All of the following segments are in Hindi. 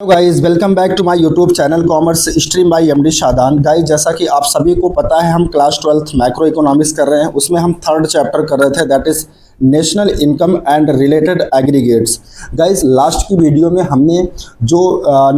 Guys welcome back to my YouTube channel commerce stream by MD Shadan. Guys जैसा कि आप सभी को पता है हम क्लास 12th मैक्रो इकोनॉमिक्स कर रहे हैं, उसमें हम थर्ड चैप्टर कर रहे थे that is national income and related aggregates. Guys last की वीडियो में हमने जो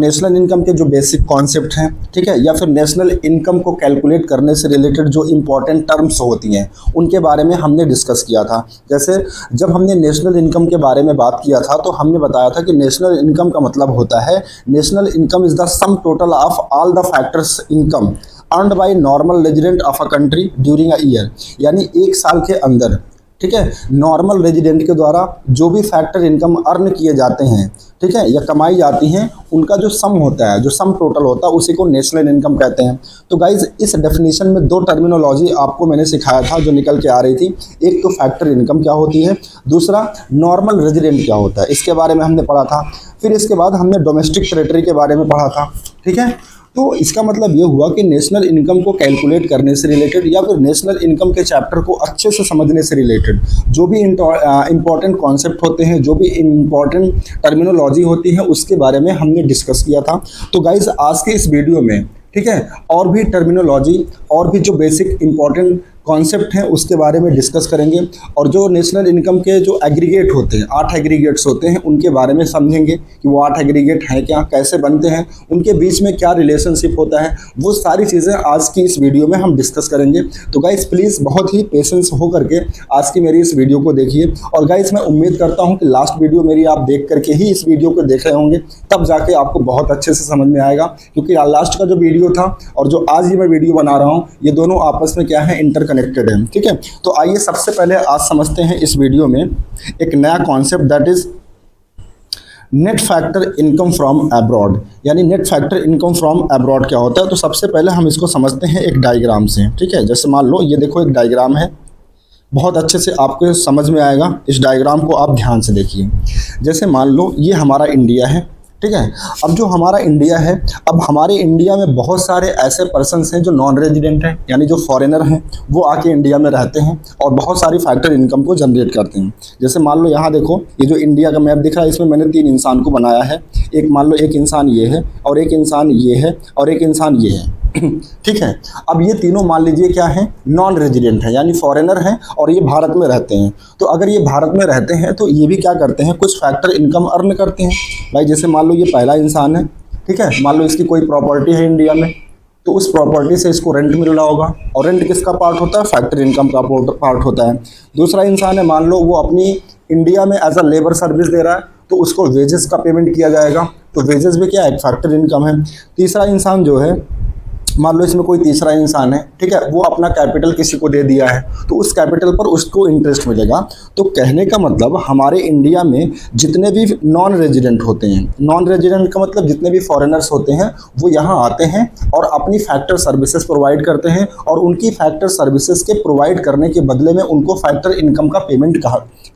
नेशनल इनकम के जो बेसिक कॉन्सेप्ट हैं, ठीक है, या फिर नेशनल इनकम को कैलकुलेट करने से रिलेटेड जो इंपॉर्टेंट टर्म्स होती हैं उनके बारे में हमने डिस्कस किया था। जैसे जब हमने नेशनल इनकम के बारे में बात किया था तो हमने बताया था कि नेशनल इनकम का मतलब होता है national income is the some total of all the factors income earned bye normal resident of a country during a year. यानी एक साल के अंदर, ठीक है, नॉर्मल रेजिडेंट के द्वारा जो भी फैक्टर इनकम अर्न किए जाते हैं, ठीक है, या कमाई जाती हैं, उनका जो सम होता है, जो सम टोटल होता है, उसी को नेशनल इनकम कहते हैं। तो गाइज इस डेफिनेशन में दो टर्मिनोलॉजी आपको मैंने सिखाया था जो निकल के आ रही थी। एक तो फैक्टर इनकम क्या होती है, दूसरा नॉर्मल रेजिडेंट क्या होता है, इसके बारे में हमने पढ़ा था। फिर इसके बाद हमने डोमेस्टिक टेरिटरी के बारे में पढ़ा था, ठीक है। तो इसका मतलब ये हुआ कि नेशनल इनकम को कैलकुलेट करने से रिलेटेड या फिर नेशनल इनकम के चैप्टर को अच्छे से समझने से रिलेटेड जो भी इंपॉर्टेंट कॉन्सेप्ट होते हैं, जो भी इंपॉर्टेंट टर्मिनोलॉजी होती है, उसके बारे में हमने डिस्कस किया था। तो गाइज आज के इस वीडियो में, ठीक है, और भी टर्मिनोलॉजी और भी जो बेसिक इंपॉर्टेंट कॉन्सेप्ट हैं उसके बारे में डिस्कस करेंगे। और जो नेशनल इनकम के जो एग्रीगेट होते हैं, 8 एग्रीगेट्स होते हैं, उनके बारे में समझेंगे कि वो 8 एग्रीगेट हैं क्या, कैसे बनते हैं, उनके बीच में क्या रिलेशनशिप होता है, वो सारी चीज़ें आज की इस वीडियो में हम डिस्कस करेंगे। तो गाइस प्लीज़ बहुत ही पेशेंस हो करके आज की मेरी इस वीडियो को देखिए। और गाइस मैं उम्मीद करता हूँ कि लास्ट वीडियो मेरी आप देख करके ही इस वीडियो को देख रहे होंगे, तब जाके आपको बहुत अच्छे से समझ में आएगा। क्योंकि लास्ट का जो वीडियो था और जो आज ही मैं वीडियो बना रहा हूँ, ये दोनों आपस में क्या है, इंटरकनेक्टेड है, ठीक है। तो आइए सबसे पहले आज समझते हैं इस वीडियो में एक नया concept that is net factor income from abroad. यानी net factor income from abroad क्या होता है। तो सबसे पहले हम इसको समझते हैं एक डायग्राम से, ठीक है। जैसे मान लो ये देखो एक डायग्राम है, बहुत अच्छे से आपको समझ में आएगा। इस डायग्राम को आप ध्यान से देखिए। जैसे मान लो ये हमारा इंडिया है, ठीक है। अब जो हमारा इंडिया है, अब हमारे इंडिया में बहुत सारे ऐसे पर्सन्स हैं जो नॉन रेजिडेंट हैं, यानी जो फॉरेनर हैं, वो आके इंडिया में रहते हैं और बहुत सारी फैक्टर इनकम को जनरेट करते हैं। जैसे मान लो यहाँ देखो, ये जो इंडिया का मैप दिख रहा है, इसमें मैंने 3 इंसान को बनाया है। एक मान लो एक इंसान ये है, और एक इंसान ये है, और एक इंसान ये है, ठीक है। अब ये तीनों मान लीजिए क्या है, नॉन रेजिडेंट है, यानी फॉरेनर हैं और ये भारत में रहते हैं। तो अगर ये भारत में रहते हैं तो ये भी क्या करते हैं, कुछ फैक्टर इनकम अर्न करते हैं। भाई जैसे मान लो ये पहला इंसान है, ठीक है, मान लो इसकी कोई प्रॉपर्टी है इंडिया में, तो उस प्रॉपर्टी से इसको रेंट मिल रहा होगा, और रेंट किसका पार्ट होता है, फैक्टर इनकम का पार्ट होता है। दूसरा इंसान है, मान लो वो अपनी इंडिया में एज अ लेबर सर्विस दे रहा है, तो उसको वेजेस का पेमेंट किया जाएगा, तो वेजेस भी क्या है, फैक्टर इनकम है। तीसरा इंसान जो है, मान लो इसमें कोई तीसरा इंसान है, ठीक है, वो अपना कैपिटल किसी को दे दिया है, तो उस कैपिटल पर उसको इंटरेस्ट मिलेगा। तो कहने का मतलब हमारे इंडिया में जितने भी नॉन रेजिडेंट होते हैं, नॉन रेजिडेंट का मतलब जितने भी फॉरेनर्स होते हैं, वो यहाँ आते हैं और अपनी फैक्टर सर्विसेज प्रोवाइड करते हैं, और उनकी फैक्टर सर्विसेज के प्रोवाइड करने के बदले में उनको फैक्टर इनकम का पेमेंट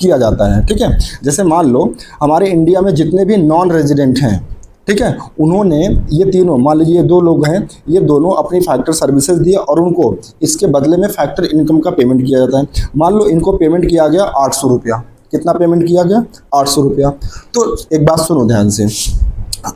किया जाता है, ठीक है। जैसे मान लो हमारे इंडिया में जितने भी नॉन रेजिडेंट हैं, ठीक है, उन्होंने ये तीनों, मान लीजिए 2 लोग हैं, ये दोनों अपनी फैक्टर सर्विसेज दिए और उनको इसके बदले में फैक्टर इनकम का पेमेंट किया जाता है। मान लो इनको पेमेंट किया गया 800 रुपया। कितना पेमेंट किया गया, 800 रुपया। तो एक बात सुनो ध्यान से,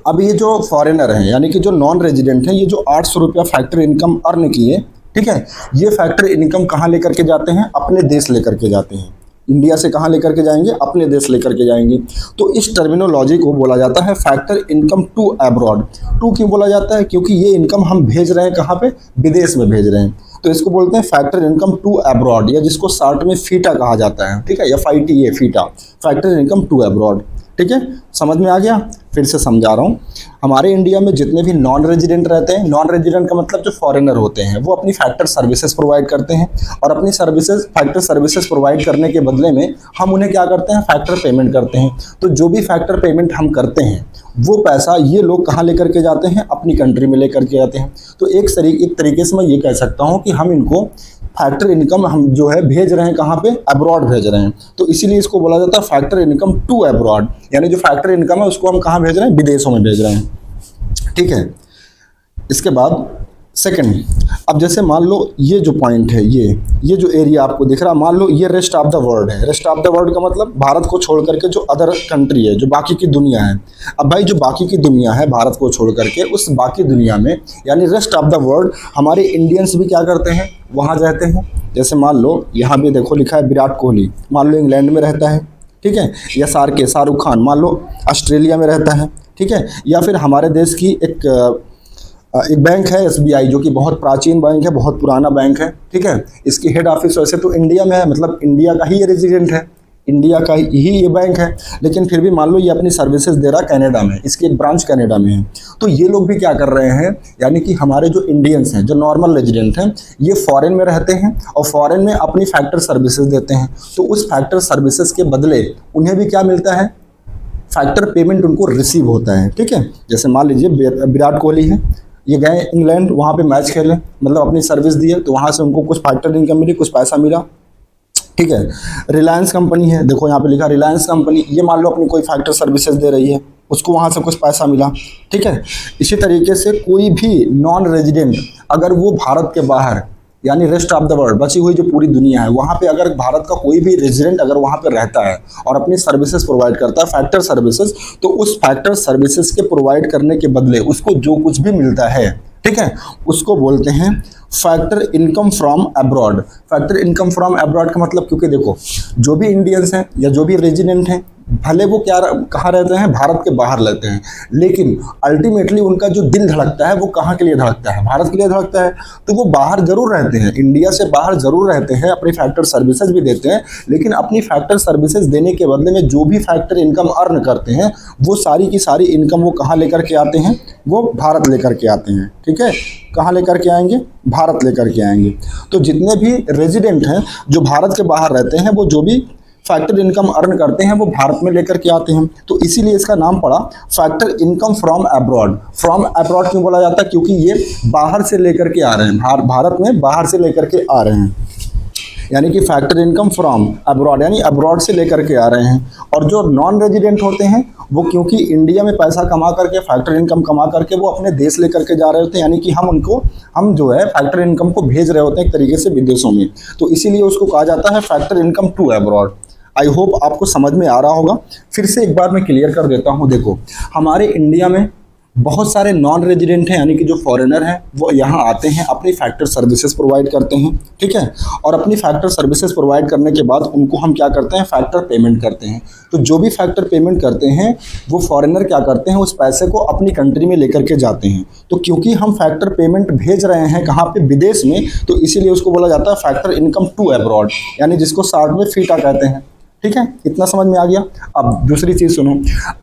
अब ये जो फॉरेनर हैं, यानी कि जो नॉन रेजिडेंट हैं, ये जो 800 रुपया फैक्टर इनकम अर्न किए, ठीक है, ये फैक्टर इनकम कहाँ लेकर के जाते हैं, अपने देश लेकर के जाते हैं। इंडिया से कहाँ लेकर के जाएंगे, अपने देश लेकर के जाएंगे। तो इस टर्मिनोलॉजी को बोला जाता है फैक्टर इनकम टू अब्रॉड। टू क्यों बोला जाता है, क्योंकि ये इनकम हम भेज रहे हैं कहाँ पे, विदेश में भेज रहे हैं, तो इसको बोलते हैं फैक्टर इनकम टू अब्रॉड, या जिसको शॉर्ट में फीटा कहा जाता है, ठीक है, FITA है, FITA, factor income to abroad, ठीक है। समझ में आ गया, फिर से समझा रहा हूँ। हमारे इंडिया में जितने भी नॉन रेजिडेंट रहते हैं, नॉन रेजिडेंट का मतलब जो फॉरेनर होते हैं, वो अपनी फैक्टर सर्विसेज प्रोवाइड करते हैं, और अपनी फैक्टर सर्विसेज प्रोवाइड करने के बदले में हम उन्हें क्या करते हैं, फैक्टर पेमेंट करते हैं। तो जो भी फैक्टर पेमेंट हम करते हैं, वो पैसा ये लोग कहाँ लेकर के जाते हैं, अपनी कंट्री में लेकर के जाते हैं। तो एक तरीके से मैं ये कह सकता हूँ कि हम इनको फैक्टर इनकम हम जो है भेज रहे हैं कहाँ पे, अब्रॉड भेज रहे हैं। तो इसीलिए इसको बोला जाता है फैक्टर इनकम टू अब्रॉड, यानी जो फैक्टर इनकम है उसको हम कहाँ भेज रहे हैं, विदेशों में भेज रहे हैं, ठीक है। इसके बाद सेकंड, अब जैसे मान लो ये जो पॉइंट है, ये जो एरिया आपको दिख रहा है, मान लो ये रेस्ट ऑफ द वर्ल्ड है। रेस्ट ऑफ द वर्ल्ड का मतलब भारत को छोड़ करके जो अदर कंट्री है, जो बाकी की दुनिया है। अब भाई जो बाकी की दुनिया है भारत को छोड़ करके, उस बाकी दुनिया में यानी रेस्ट ऑफ द वर्ल्ड हमारे इंडियंस भी क्या करते हैं, वहाँ जाते हैं। जैसे मान लो यहाँ भी देखो लिखा है विराट कोहली, मान लो इंग्लैंड में रहता है, ठीक है। या शाहरुख खान मान लो ऑस्ट्रेलिया में रहता है, ठीक है। या फिर हमारे देश की एक बैंक है एसबीआई, जो कि बहुत प्राचीन बैंक है, बहुत पुराना बैंक है, ठीक है। इसकी हेड ऑफिस वैसे तो इंडिया में है, मतलब इंडिया का ही ये रेजिडेंट है, इंडिया का ही ये बैंक है। लेकिन फिर भी मान लो ये अपनी सर्विसेज दे रहा कनाडा में, इसकी एक ब्रांच कनाडा में है। तो ये लोग भी क्या कर रहे हैं, यानी कि हमारे जो इंडियंस हैं, जो नॉर्मल रेजिडेंट हैं, ये फॉरेन में रहते हैं और फॉरेन में अपनी फैक्टर सर्विसेज देते हैं। तो उस फैक्टर सर्विसेज के बदले उन्हें भी क्या मिलता है, फैक्टर पेमेंट उनको रिसीव होता है, ठीक है। जैसे मान लीजिए विराट कोहली है, ये गए इंग्लैंड, वहाँ पे मैच खेले, मतलब अपनी सर्विस दी है, तो वहाँ से उनको कुछ फैक्टर इनकम मिली, कुछ पैसा मिला, ठीक है। रिलायंस कंपनी है, देखो यहाँ पे लिखा रिलायंस कंपनी, ये मान लो अपनी कोई फैक्टर सर्विसेज दे रही है, उसको वहाँ से कुछ पैसा मिला, ठीक है। इसी तरीके से कोई भी नॉन रेजिडेंट अगर वो भारत के बाहर यानी रेस्ट ऑफ द वर्ल्ड, बची हुई जो पूरी दुनिया है, वहाँ पे अगर भारत का कोई भी रेजिडेंट अगर वहाँ पे रहता है और अपनी सर्विसेज प्रोवाइड करता है फैक्टर सर्विसेज, तो उस फैक्टर सर्विसेज के प्रोवाइड करने के बदले उसको जो कुछ भी मिलता है, ठीक है, उसको बोलते हैं factor income from abroad. Factor income from abroad का मतलब, क्योंकि देखो जो भी इंडियंस हैं या जो भी रेजिडेंट हैं, भले वो कहाँ रहते हैं, भारत के बाहर रहते हैं, लेकिन अल्टीमेटली उनका जो दिल धड़कता है वो कहाँ के लिए धड़कता है, भारत के लिए धड़कता है। तो वो बाहर जरूर रहते हैं, इंडिया से बाहर जरूर रहते हैं, अपनी फैक्टर सर्विसेज भी देते हैं, लेकिन अपनी फैक्टर सर्विसेज देने के बदले में जो भी फैक्टर इनकम अर्न करते हैं, वो सारी की सारी इनकम वो कहाँ लेकर के आते हैं, वो भारत लेकर के आते हैं, ठीक है। कहाँ लेकर के आएंगे, भारत लेकर के आएंगे। तो जितने भी रेजिडेंट हैं जो भारत के बाहर रहते हैं, वो जो भी फैक्टर इनकम अर्न करते हैं वो भारत में लेकर के आते हैं। तो इसीलिए इसका नाम पड़ा factor income from abroad. From abroad क्यों बोला जाता है, क्योंकि ये बाहर से लेकर के आ रहे हैं, भारत में बाहर से लेकर के आ रहे हैं, यानी कि फैक्टर इनकम फ्रॉम अब्रॉड, यानी अब्रॉड से लेकर के आ रहे हैं। और जो नॉन रेजिडेंट होते हैं वो क्योंकि इंडिया में पैसा कमा करके, फैक्टर इनकम कमा करके वो अपने देश लेकर के जा रहे होते हैं, यानी कि हम जो है फैक्टर इनकम को भेज रहे होते हैं एक तरीके से विदेशों में। तो इसीलिए उसको कहा जाता है factor income to abroad. I hope आपको समझ में आ रहा होगा। फिर से एक बार मैं क्लियर कर देता हूँ। देखो हमारे इंडिया में बहुत सारे नॉन रेजिडेंट हैं, यानी कि जो फॉरेनर हैं वो यहाँ आते हैं, अपनी फैक्टर सर्विसेज प्रोवाइड करते हैं, ठीक है। और अपनी फैक्टर सर्विसेज प्रोवाइड करने के बाद उनको हम क्या करते हैं, फैक्टर पेमेंट करते हैं। तो जो भी फैक्टर पेमेंट करते हैं वो फॉरेनर क्या करते हैं, उस पैसे को अपनी कंट्री में लेकर के जाते हैं। तो क्योंकि हम फैक्टर पेमेंट भेज रहे हैं कहाँ पे, विदेश में, तो इसीलिए उसको बोला जाता है फैक्टर इनकम टू अब्रॉड, यानी जिसको शॉर्ट में फीटा कहते हैं, ठीक है। इतना समझ में आ गया। अब दूसरी चीज़ सुनो।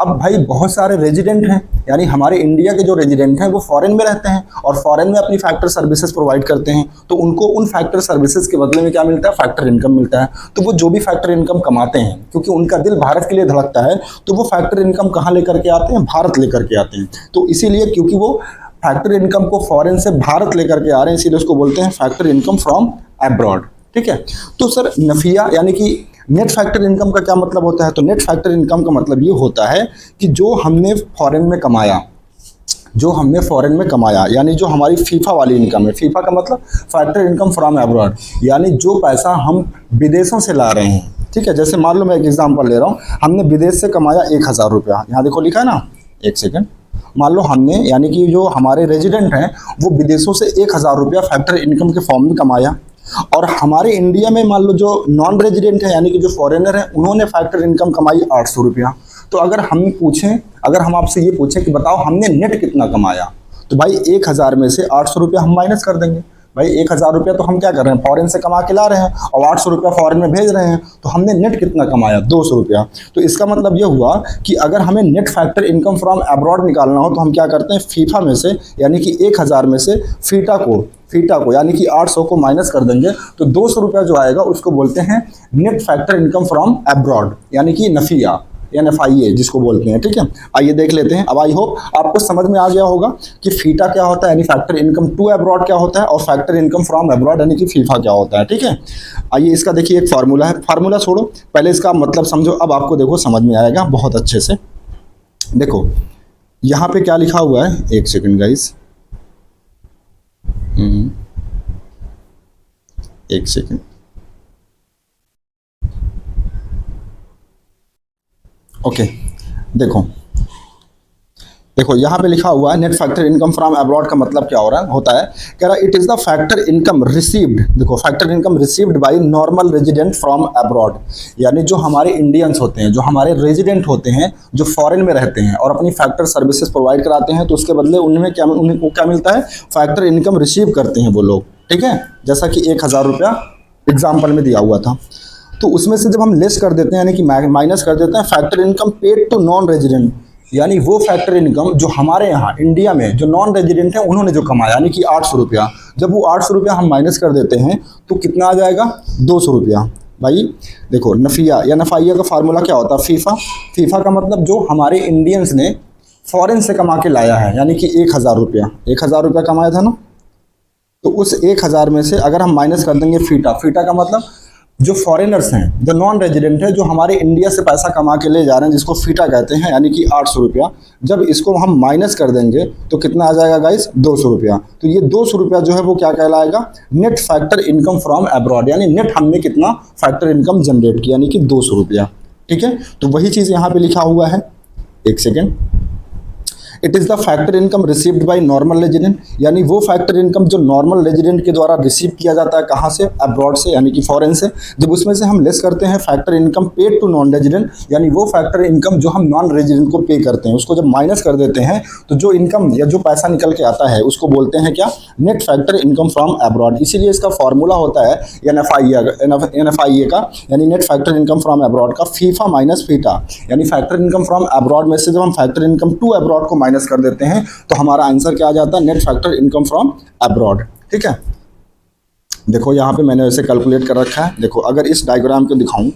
अब भाई बहुत सारे रेजिडेंट हैं, यानी हमारे इंडिया के जो रेजिडेंट हैं वो फॉरेन में रहते हैं और फॉरेन में अपनी फैक्टर सर्विसेज प्रोवाइड करते हैं। तो उनको उन फैक्टर सर्विसेज के बदले में क्या मिलता है, फैक्टर इनकम मिलता है। तो वो जो भी फैक्टर इनकम कमाते हैं, क्योंकि उनका दिल भारत के लिए धड़कता है, तो वो फैक्टर इनकम कहाँ लेकर के आते हैं, भारत लेकर के आते हैं। तो इसीलिए क्योंकि वो फैक्टर इनकम को फॉरेन से भारत लेकर के आ रहे हैं, इसीलिए उसको बोलते हैं फैक्टर इनकम फ्रॉम अब्रॉड, ठीक है। तो सर नफिया यानी कि नेट फैक्टर इनकम का क्या मतलब होता है, तो नेट फैक्टर इनकम का मतलब ये होता है कि जो हमने फॉरेन में कमाया, यानी जो हमारी फीफा वाली इनकम है। फीफा का मतलब फैक्टर इनकम फ्रॉम अब्रॉड, यानी जो पैसा हम विदेशों से ला रहे हैं, ठीक है। जैसे मान लो मैं एक एग्जांपल ले रहा हूँ, हमने विदेश से कमाया 1000 रुपया, यहाँ देखो लिखा है ना, एक सेकंड। मान लो हमने, यानी कि जो हमारे रेजिडेंट हैं वो विदेशों से 1000 रुपया फैक्टर इनकम के फॉर्म में कमाया, और हमारे इंडिया में मान लो जो नॉन रेजिडेंट है, यानी कि जो फॉरेनर है, उन्होंने फैक्टर इनकम कमाई 800 रुपया। तो अगर हम आपसे ये पूछें कि बताओ हमने नेट कितना कमाया, तो भाई 1000 में से 800 रुपया हम माइनस कर देंगे। भाई 1000 रुपया तो हम क्या कर रहे हैं, फॉरेन से कमा के ला रहे हैं, और 800 रुपया फॉरेन में भेज रहे हैं, तो हमने नेट कितना कमाया, 200 रुपया। तो इसका मतलब ये हुआ कि अगर हमें net factor income from abroad निकालना हो तो हम क्या करते हैं, फीफा में से, यानी कि 1000 में से फीटा को यानी कि 800 को माइनस कर देंगे, तो 200 रुपया जो आएगा उसको बोलते हैं net factor income from abroad, यानी कि नफिया या NFIA जिसको बोलते हैं, ठीक है। आइए देख लेते हैं। अब आई होप आपको समझ में आ गया होगा कि फीटा क्या होता है, यानी फैक्टर इनकम टू अब्रॉड क्या होता है, और फैक्टर इनकम फ्रॉम अब्रॉड यानी कि फीफा क्या होता है, ठीक है। आइए इसका देखिए एक फार्मूला है, फार्मूला छोड़ो, पहले इसका मतलब समझो। अब आपको देखो समझ में आएगा बहुत अच्छे से। देखो यहाँ पे क्या लिखा हुआ है, एक सेकंड गाइस, एक सेकेंड, ओके। देखो देखो यहाँ पे लिखा हुआ है net factor income from abroad का मतलब क्या हो रहा है होता है, कह रहा है it is the factor income received, देखो factor income received by normal resident from abroad, यानी जो हमारे इंडियंस होते हैं, जो हमारे रेजिडेंट होते हैं, जो फॉरेन में रहते हैं और अपनी फैक्टर सर्विसेज प्रोवाइड कराते हैं, तो उसके बदले उनमें क्या, उनको क्या मिलता है, फैक्टर इनकम रिसीव करते हैं वो लोग, ठीक है। जैसा कि 1,000 रुपया एग्जाम्पल में दिया हुआ था, तो उसमें से जब हम लेस कर देते हैं यानी कि माइनस कर देते हैं factor income paid to non resident, यानी वो फैक्टर इनकम जो हमारे यहाँ इंडिया में जो नॉन रेजिडेंट हैं उन्होंने जो कमाया, यानी कि 800 रुपया, जब वो 800 रुपया हम माइनस कर देते हैं तो कितना आ जाएगा, 200 रुपया। भाई देखो नफिया या नफाइया का फार्मूला क्या होता है, फीफा, फीफा का मतलब जो हमारे इंडियंस ने फॉरेन से कमा के लाया है, यानी कि 1,000 रुपया, 1,000 रुपया कमाया था ना, तो उस 1,000 में से अगर हम माइनस कर देंगे फीटा, फीटा का मतलब जो फॉरेनर्स हैं, जो नॉन रेजिडेंट है, जो हमारे इंडिया से पैसा कमा के ले जा रहे हैं, जिसको फीटा कहते हैं, यानी कि 800 रुपया, जब इसको हम माइनस कर देंगे तो कितना आ जाएगा गाइस, 200 रुपया। तो ये 200 रुपया जो है वो क्या कहलाएगा, net factor income from abroad, यानी नेट हमने कितना फैक्टर इनकम जनरेट किया, यानी कि 200 रुपया, ठीक है। तो वही चीज़ यहाँ पे लिखा हुआ है, एक second, it is the factor income received by normal resident, यानी वो फैक्टर इनकम जो नॉर्मल रेजिडेंट के द्वारा रिसीव किया जाता है, कहाँ से, अब्रॉड से, यानी कि फॉरेन से, जब उसमें से हम लेस करते हैं factor income paid to non resident, यानी वो फैक्टर इनकम जो हम नॉन रेजिडेंट को पे करते हैं, उसको जब माइनस कर देते हैं तो जो इनकम या जो पैसा निकल के आता है उसको बोलते हैं क्या, net factor income from abroad. इसीलिए इसका फॉर्मूला होता है NFIA का, यानी net factor income from abroad का फीफा माइनस फीटा, यानी फैक्टर इनकम फ्रॉम अब्रॉड में से जब हम फैक्टर इनकम टू अब्रॉड को माइनस कर देते हैं तो हमारा आंसर क्या आ जाता है, net factor income from abroad, ठीक है। देखो यहाँ पे मैंने ऐसे कैलकुलेट कर रखा है, देखो अगर इस डायग्राम को दिखाऊं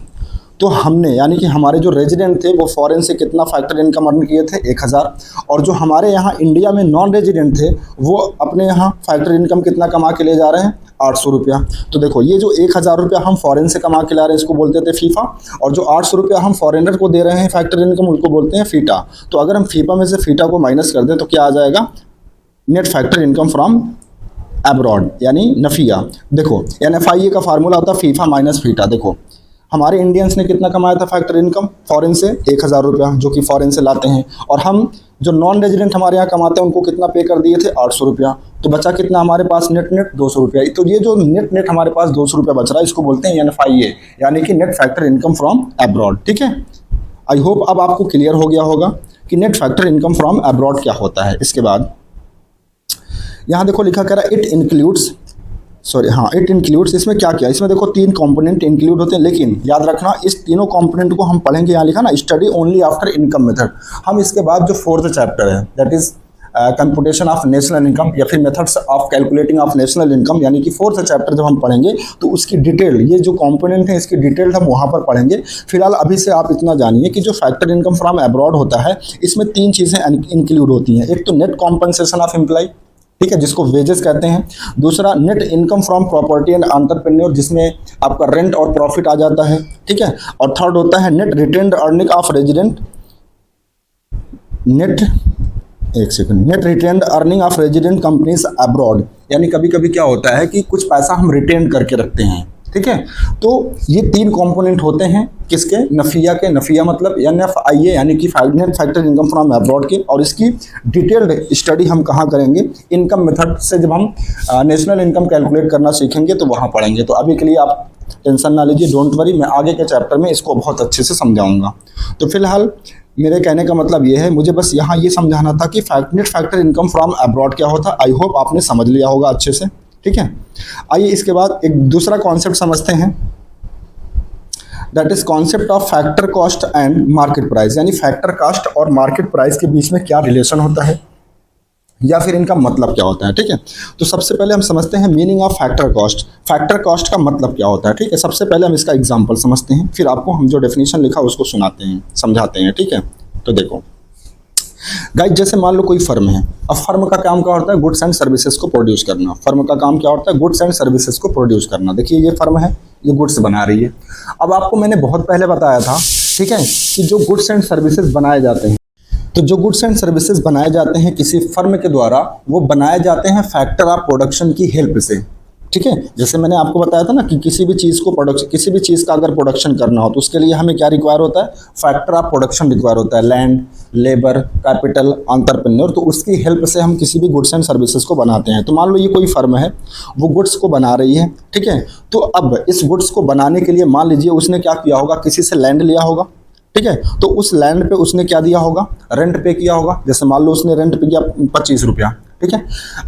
तो हमने, यानी कि हमारे जो रेजिडेंट थे वो फॉरेन से कितना फैक्टर इनकम अर्न किए थे, 1,000, और जो हमारे यहाँ इंडिया में नॉन रेजिडेंट थे वो अपने यहाँ फैक्टर इनकम कितना कमा के ले जा रहे हैं, 800 रुपया। तो देखो ये जो 1,000 रुपया हम फॉरेन से कमा के ला रहे हैं इसको बोलते थे फीफा, और जो 800 रुपया हम फॉरेनर को दे रहे हैं फैक्टर इनकम उसको बोलते हैं फीटा। तो अगर हम फीफा में से फीटा को माइनस कर दें तो क्या आ जाएगा, net factor income from abroad, यानी नफिया। देखो NFIA का फार्मूला होता है फीफा माइनस फीटा। देखो हमारे इंडियंस ने कितना कमाया था फैक्टर इनकम फॉरेन से, 1,000 रुपया, जो कि फॉरेन से लाते हैं, और हम जो नॉन रेजिडेंट हमारे यहाँ कमाते हैं उनको कितना पे कर दिए थे, 800 रुपया। तो बचा कितना हमारे पास, नेट 200 रुपया। तो ये जो नेट हमारे पास 200 रुपया बच रहा है इसको बोलते हैं NFIA, यानी कि net factor income from abroad, ठीक है। आई होप अब आपको क्लियर हो गया होगा कि net factor income from abroad क्या होता है। इसके बाद यहाँ देखो लिखा कह रहा है इट इंक्लूड्स, इट इंक्लूड्स, इसमें क्या क्या, इसमें देखो 3 कंपोनेंट इंक्लूड होते हैं, लेकिन याद रखना इस तीनों कंपोनेंट को हम पढ़ेंगे, यहाँ लिखा ना study only after income method. हम इसके बाद जो 4th चैप्टर है that is computation of national income या फिर methods of calculating of national income, यानी कि 4th चैप्टर जब हम पढ़ेंगे तो उसकी डिटेल, ये जो कंपोनेंट है इसकी डिटेल हम वहाँ पर पढ़ेंगे। फिलहाल अभी से आप इतना जानिए कि जो फैक्टर इनकम फ्रॉम अब्रॉड होता है इसमें 3 चीज़ें इंक्लूड होती हैं। एक तो नेट कॉम्पनसेशन ऑफ एम्प्लॉय, ठीक है, जिसको वेजेस कहते हैं। दूसरा net income from property and entrepreneur, जिसमें आपका रेंट और प्रॉफिट आ जाता है, ठीक है। और थर्ड होता है net retained earning of resident, net retained earning of resident companies abroad, यानी कभी कभी क्या होता है कि कुछ पैसा हम रिटेन करके रखते हैं, ठीक है। तो ये 3 कंपोनेंट होते हैं किसके, नफिया के। नफिया मतलब NFIA, यानी कि net factor income from abroad के, और इसकी डिटेल्ड स्टडी हम कहाँ करेंगे, इनकम मेथड से जब हम नेशनल इनकम कैलकुलेट करना सीखेंगे तो वहाँ पढ़ेंगे। तो अभी के लिए आप टेंशन ना लीजिए, डोंट वरी, मैं आगे के चैप्टर में इसको बहुत अच्छे से समझाऊंगा। तो फिलहाल मेरे कहने का मतलब ये है, मुझे बस यहाँ ये समझाना था कि net factor income from abroad क्या होता है। आई होप आपने समझ लिया होगा अच्छे से, ठीक है। आइए इसके बाद एक दूसरा कॉन्सेप्ट समझते हैं, that is concept of factor cost and market price, यानी फैक्टर कॉस्ट और मार्केट प्राइस के बीच में क्या रिलेशन होता है या फिर इनका मतलब क्या होता है, ठीक है। तो सबसे पहले हम समझते हैं meaning of factor cost. Factor cost का मतलब क्या होता है, ठीक है। सबसे पहले हम इसका एग्जांपल समझते हैं, फिर आपको हम जो डेफिनेशन लिखा उसको सुनाते हैं, समझाते हैं, ठीक है। तो देखो गाइस, जैसे मान लो कोई फर्म है, अब फर्म का काम क्या होता है, गुड्स एंड सर्विसेज को प्रोड्यूस करना। फर्म का काम क्या होता है, गुड्स एंड सर्विसेज को प्रोड्यूस करना। देखिए ये फर्म है, ये गुड्स बना रही है। अब आपको मैंने बहुत पहले बताया था, ठीक है, कि जो गुड्स एंड सर्विसेज बनाए जाते हैं तो जो गुड्स एंड सर्विसेज बनाए जाते हैं किसी फर्म के द्वारा, वो बनाए जाते हैं फैक्टर ऑफ प्रोडक्शन की हेल्प से। ठीक है, जैसे मैंने आपको बताया था ना कि किसी भी चीज़ को प्रोडक्शन, किसी भी चीज़ का अगर प्रोडक्शन करना हो तो उसके लिए हमें क्या रिक्वायर होता है, फैक्टर ऑफ प्रोडक्शन रिक्वायर होता है, लैंड, लेबर, कैपिटल, एंटरप्रेन्योर। तो उसकी हेल्प से हम किसी भी गुड्स एंड सर्विसेज को बनाते हैं। तो मान लो ये कोई फर्म है, वो गुड्स को बना रही है, ठीक है। तो अब इस गुड्स को बनाने के लिए मान लीजिए उसने क्या किया होगा, किसी से लैंड लिया होगा, ठीक है। तो उस लैंड पे उसने क्या दिया होगा, रेंट पे किया होगा। जैसे मान लो उसने रेंट पे किया 25 रुपया, ठीक है।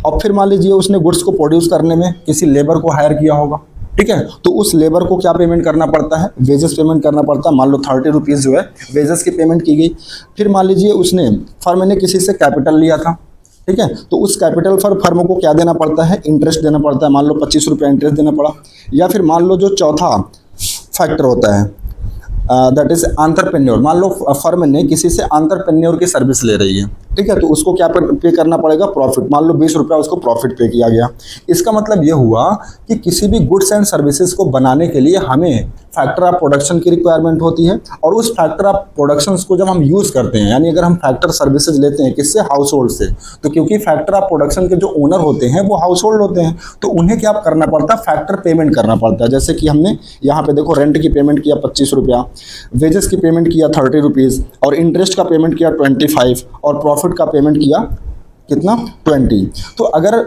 और फिर मान लीजिए उसने गुड्स को प्रोड्यूस करने में किसी लेबर को हायर किया होगा, ठीक है। तो उस लेबर को क्या पेमेंट करना पड़ता है, वेजेस पेमेंट करना पड़ता है। मान लो 30 रुपीज़ जो है वेजेस की पेमेंट की गई। फिर मान लीजिए उसने फर्म ने किसी से कैपिटल लिया था, ठीक है। तो उस कैपिटल पर फर्म को क्या देना पड़ता है, इंटरेस्ट देना पड़ता है। मान लो 25 रुपया इंटरेस्ट देना पड़ा। या फिर मान लो जो चौथा फैक्टर होता है दैट इज एंटरप्रेन्योर। मान लो फर्म ने किसी से एंटरप्रेन्योर की सर्विस ले रही है, ठीक है। तो उसको क्या पे करना पड़ेगा, प्रॉफिट। मान लो 20 रुपया उसको प्रॉफिट पे किया गया। इसका मतलब ये हुआ कि किसी भी गुड्स एंड सर्विसेज को बनाने के लिए हमें फैक्टर ऑफ प्रोडक्शन की रिक्वायरमेंट होती है। और उस फैक्टर ऑफ प्रोडक्शन को जब हम यूज़ करते हैं, यानी अगर हम फैक्टर सर्विसेज लेते हैं किससे, हाउस होल्ड से, तो क्योंकि फैक्टर ऑफ प्रोडक्शन के जो ओनर होते हैं वो हाउस होल्ड होते हैं, तो उन्हें क्या करना पड़ता है, फैक्टर पेमेंट करना पड़ता है। जैसे कि हमने यहाँ पे देखो रेंट की पेमेंट किया 25 रुपया, वेजेस की पेमेंट किया 30 रुपीज़, और इंटरेस्ट का पेमेंट किया 25, और प्रॉफिट का पेमेंट किया कितना, 20। तो अगर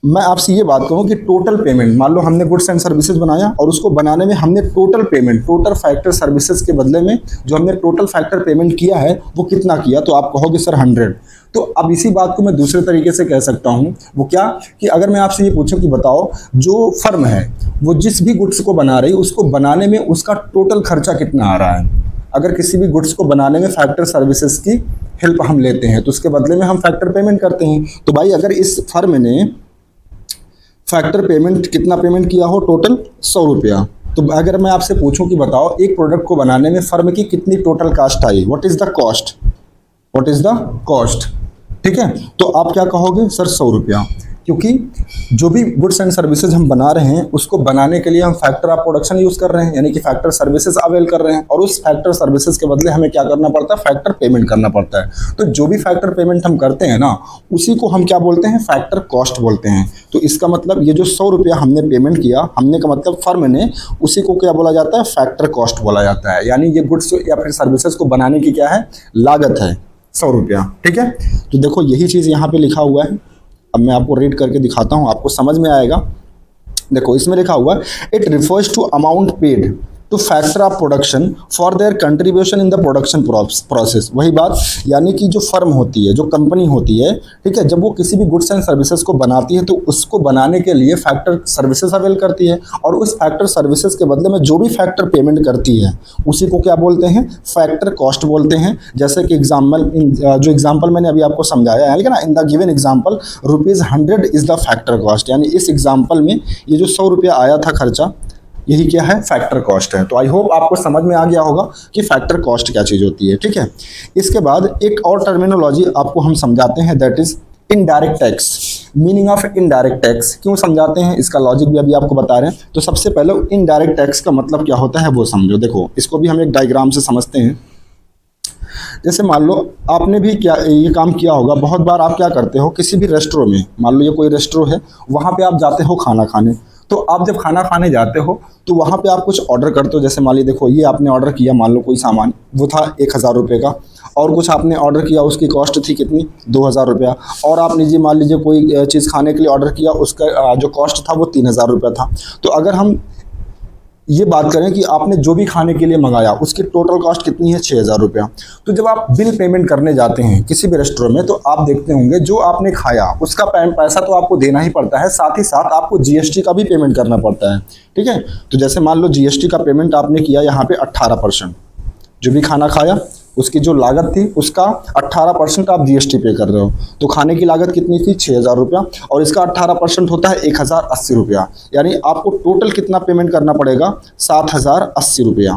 मैं आपसे ये बात करूं कि टोटल पेमेंट, मान लो हमने गुड्स एंड सर्विसेज बनाया और उसको बनाने में हमने total payment, total factor services के बदले में जो हमने टोटल फैक्टर पेमेंट किया है वो कितना किया, तो आप कहोगे सर 100। तो अब इसी बात को मैं दूसरे तरीके से कह सकता हूं, वो क्या, कि अगर मैं आपसे ये पूछूं कि बताओ जो फर्म है वो जिस भी गुड्स को बना रही है उसको बनाने में उसका टोटल खर्चा कितना आ रहा है। अगर किसी भी गुड्स को बनाने में फैक्टर सर्विसेज की हेल्प हम लेते हैं तो उसके बदले में हम फैक्टर पेमेंट करते हैं। तो भाई अगर इस फर्म ने फैक्टर पेमेंट कितना पेमेंट किया हो, टोटल 100 रुपया, तो अगर मैं आपसे पूछूं कि बताओ एक प्रोडक्ट को बनाने में फर्म की कितनी total cost I, what is the cost, what is the cost, ठीक है। तो आप क्या कहोगे, सर 100 रुपया, क्योंकि जो भी गुड्स एंड सर्विसेज हम बना रहे हैं उसको बनाने के लिए हम फैक्टर ऑफ प्रोडक्शन यूज़ कर रहे हैं, यानी कि फैक्टर सर्विसेज अवेल कर रहे हैं, और उस फैक्टर सर्विसेज के बदले हमें क्या करना पड़ता है, फैक्टर पेमेंट करना पड़ता है। तो जो भी फैक्टर पेमेंट हम करते हैं ना, उसी को हम क्या बोलते हैं, फैक्टर कॉस्ट बोलते हैं। तो इसका मतलब ये जो 100 रुपया हमने पेमेंट किया, हमने का मतलब फर्म ने, उसी को क्या बोला जाता है, फैक्टर कॉस्ट बोला जाता है। यानी ये गुड्स या फिर सर्विसेज को बनाने की क्या है, लागत है 100 रुपया, ठीक है। तो देखो यही चीज़ यहाँ पे लिखा हुआ है। अब मैं आपको रीड करके दिखाता हूँ, आपको समझ में आएगा। देखो इसमें लिखा हुआ है, it refers to amount paid to factor of production for their contribution in the production process. वही बात, यानी कि जो फर्म होती है, जो कंपनी होती है, ठीक है, जब वो किसी भी गुड्स एंड सर्विसेज को बनाती है तो उसको बनाने के लिए फैक्टर सर्विसेज अवेल करती है, और उस फैक्टर सर्विसेज के बदले में जो भी फैक्टर पेमेंट करती है उसी को क्या बोलते हैं, फैक्टर कॉस्ट बोलते हैं। जैसे कि जो एग्जाम्पल मैंने अभी आपको समझाया है ना, in the given example ₹100 is the factor cost, यानी इस एग्जाम्पल में ये जो 100 रुपया आया था खर्चा, यही क्या है, फैक्टर कॉस्ट है। तो आई होप आपको समझ में आ गया होगा कि फैक्टर कॉस्ट क्या चीज़ होती है, ठीक है। इसके बाद एक और टर्मिनोलॉजी आपको हम समझाते हैं, that is indirect tax. Meaning of indirect tax क्यों समझाते हैं, इसका लॉजिक भी अभी आपको बता रहे हैं। तो सबसे पहले इनडायरेक्ट टैक्स का मतलब क्या होता है वो समझो। देखो इसको भी हम एक डायग्राम से समझते हैं। जैसे मान लो आपने भी क्या ये काम किया होगा, बहुत बार आप क्या करते हो, किसी भी रेस्टोरेंट में, मान लो ये कोई रेस्टोरेंट है, वहाँ पे आप जाते हो खाना खाने। तो आप जब खाना खाने जाते हो तो वहाँ पे आप कुछ ऑर्डर करते हो। जैसे मान लीजिए देखो ये आपने ऑर्डर किया, मान लो कोई सामान, वो था 1000 रुपये का, और कुछ आपने ऑर्डर किया उसकी कॉस्ट थी कितनी, 2000 रुपया, और आपने जी मान लीजिए कोई चीज़ खाने के लिए ऑर्डर किया, उसका जो कॉस्ट था वो 3000 रुपया था। तो अगर हम ये बात करें कि आपने जो भी खाने के लिए मंगाया उसकी टोटल कॉस्ट कितनी है, 6000 रुपया। तो जब आप बिल पेमेंट करने जाते हैं किसी भी रेस्टोरेंट में, तो आप देखते होंगे जो आपने खाया उसका पैसा तो आपको देना ही पड़ता है, साथ ही साथ आपको जीएसटी का भी पेमेंट करना पड़ता है, ठीक है। तो जैसे मान लो जीएसटी का पेमेंट आपने किया यहाँ पे 18%, जो भी खाना खाया उसकी जो लागत थी उसका 18% आप जीएसटी पे कर रहे हो। तो खाने की लागत कितनी थी, 6000 रुपया, और इसका 18% होता है 1080 रुपया, यानी आपको टोटल कितना पेमेंट करना पड़ेगा, 7080 रुपया।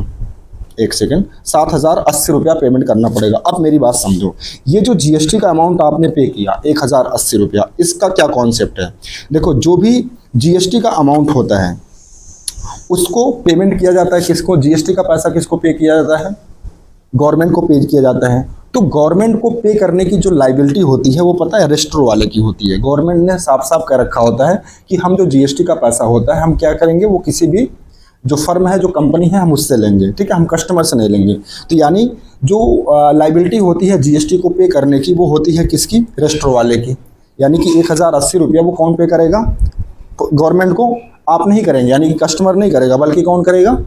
एक सेकेंड, 7080 रुपया पेमेंट करना पड़ेगा। अब मेरी बात समझो, ये जो जीएसटी का अमाउंट आपने पे किया 1080 रुपया, इसका क्या कॉन्सेप्ट है। देखो जो भी जीएसटी का अमाउंट होता है उसको पेमेंट किया जाता है किसको, जीएसटी का पैसा किसको पे किया जाता है, गवर्नमेंट को पे किया जाता है। तो गवर्नमेंट को पे करने की जो लाइबिलिटी होती है वो पता है रेस्टोरेंट वाले की होती है। गवर्नमेंट ने साफ साफ कह रखा होता है कि हम जो जीएसटी का पैसा होता है हम क्या करेंगे, वो किसी भी जो फर्म है, जो कंपनी है, हम उससे लेंगे, ठीक है, हम कस्टमर से नहीं लेंगे। तो यानी जो लाइबिलिटी होती है जीएसटी को पे करने की वो होती है किसकी, रेस्टोरेंट वाले की। यानी कि 1080 रुपया वो कौन पे करेगा, गवर्नमेंट को आप नहीं करेंगे, यानी कि कस्टमर नहीं करेगा, बल्कि कौन करेगा,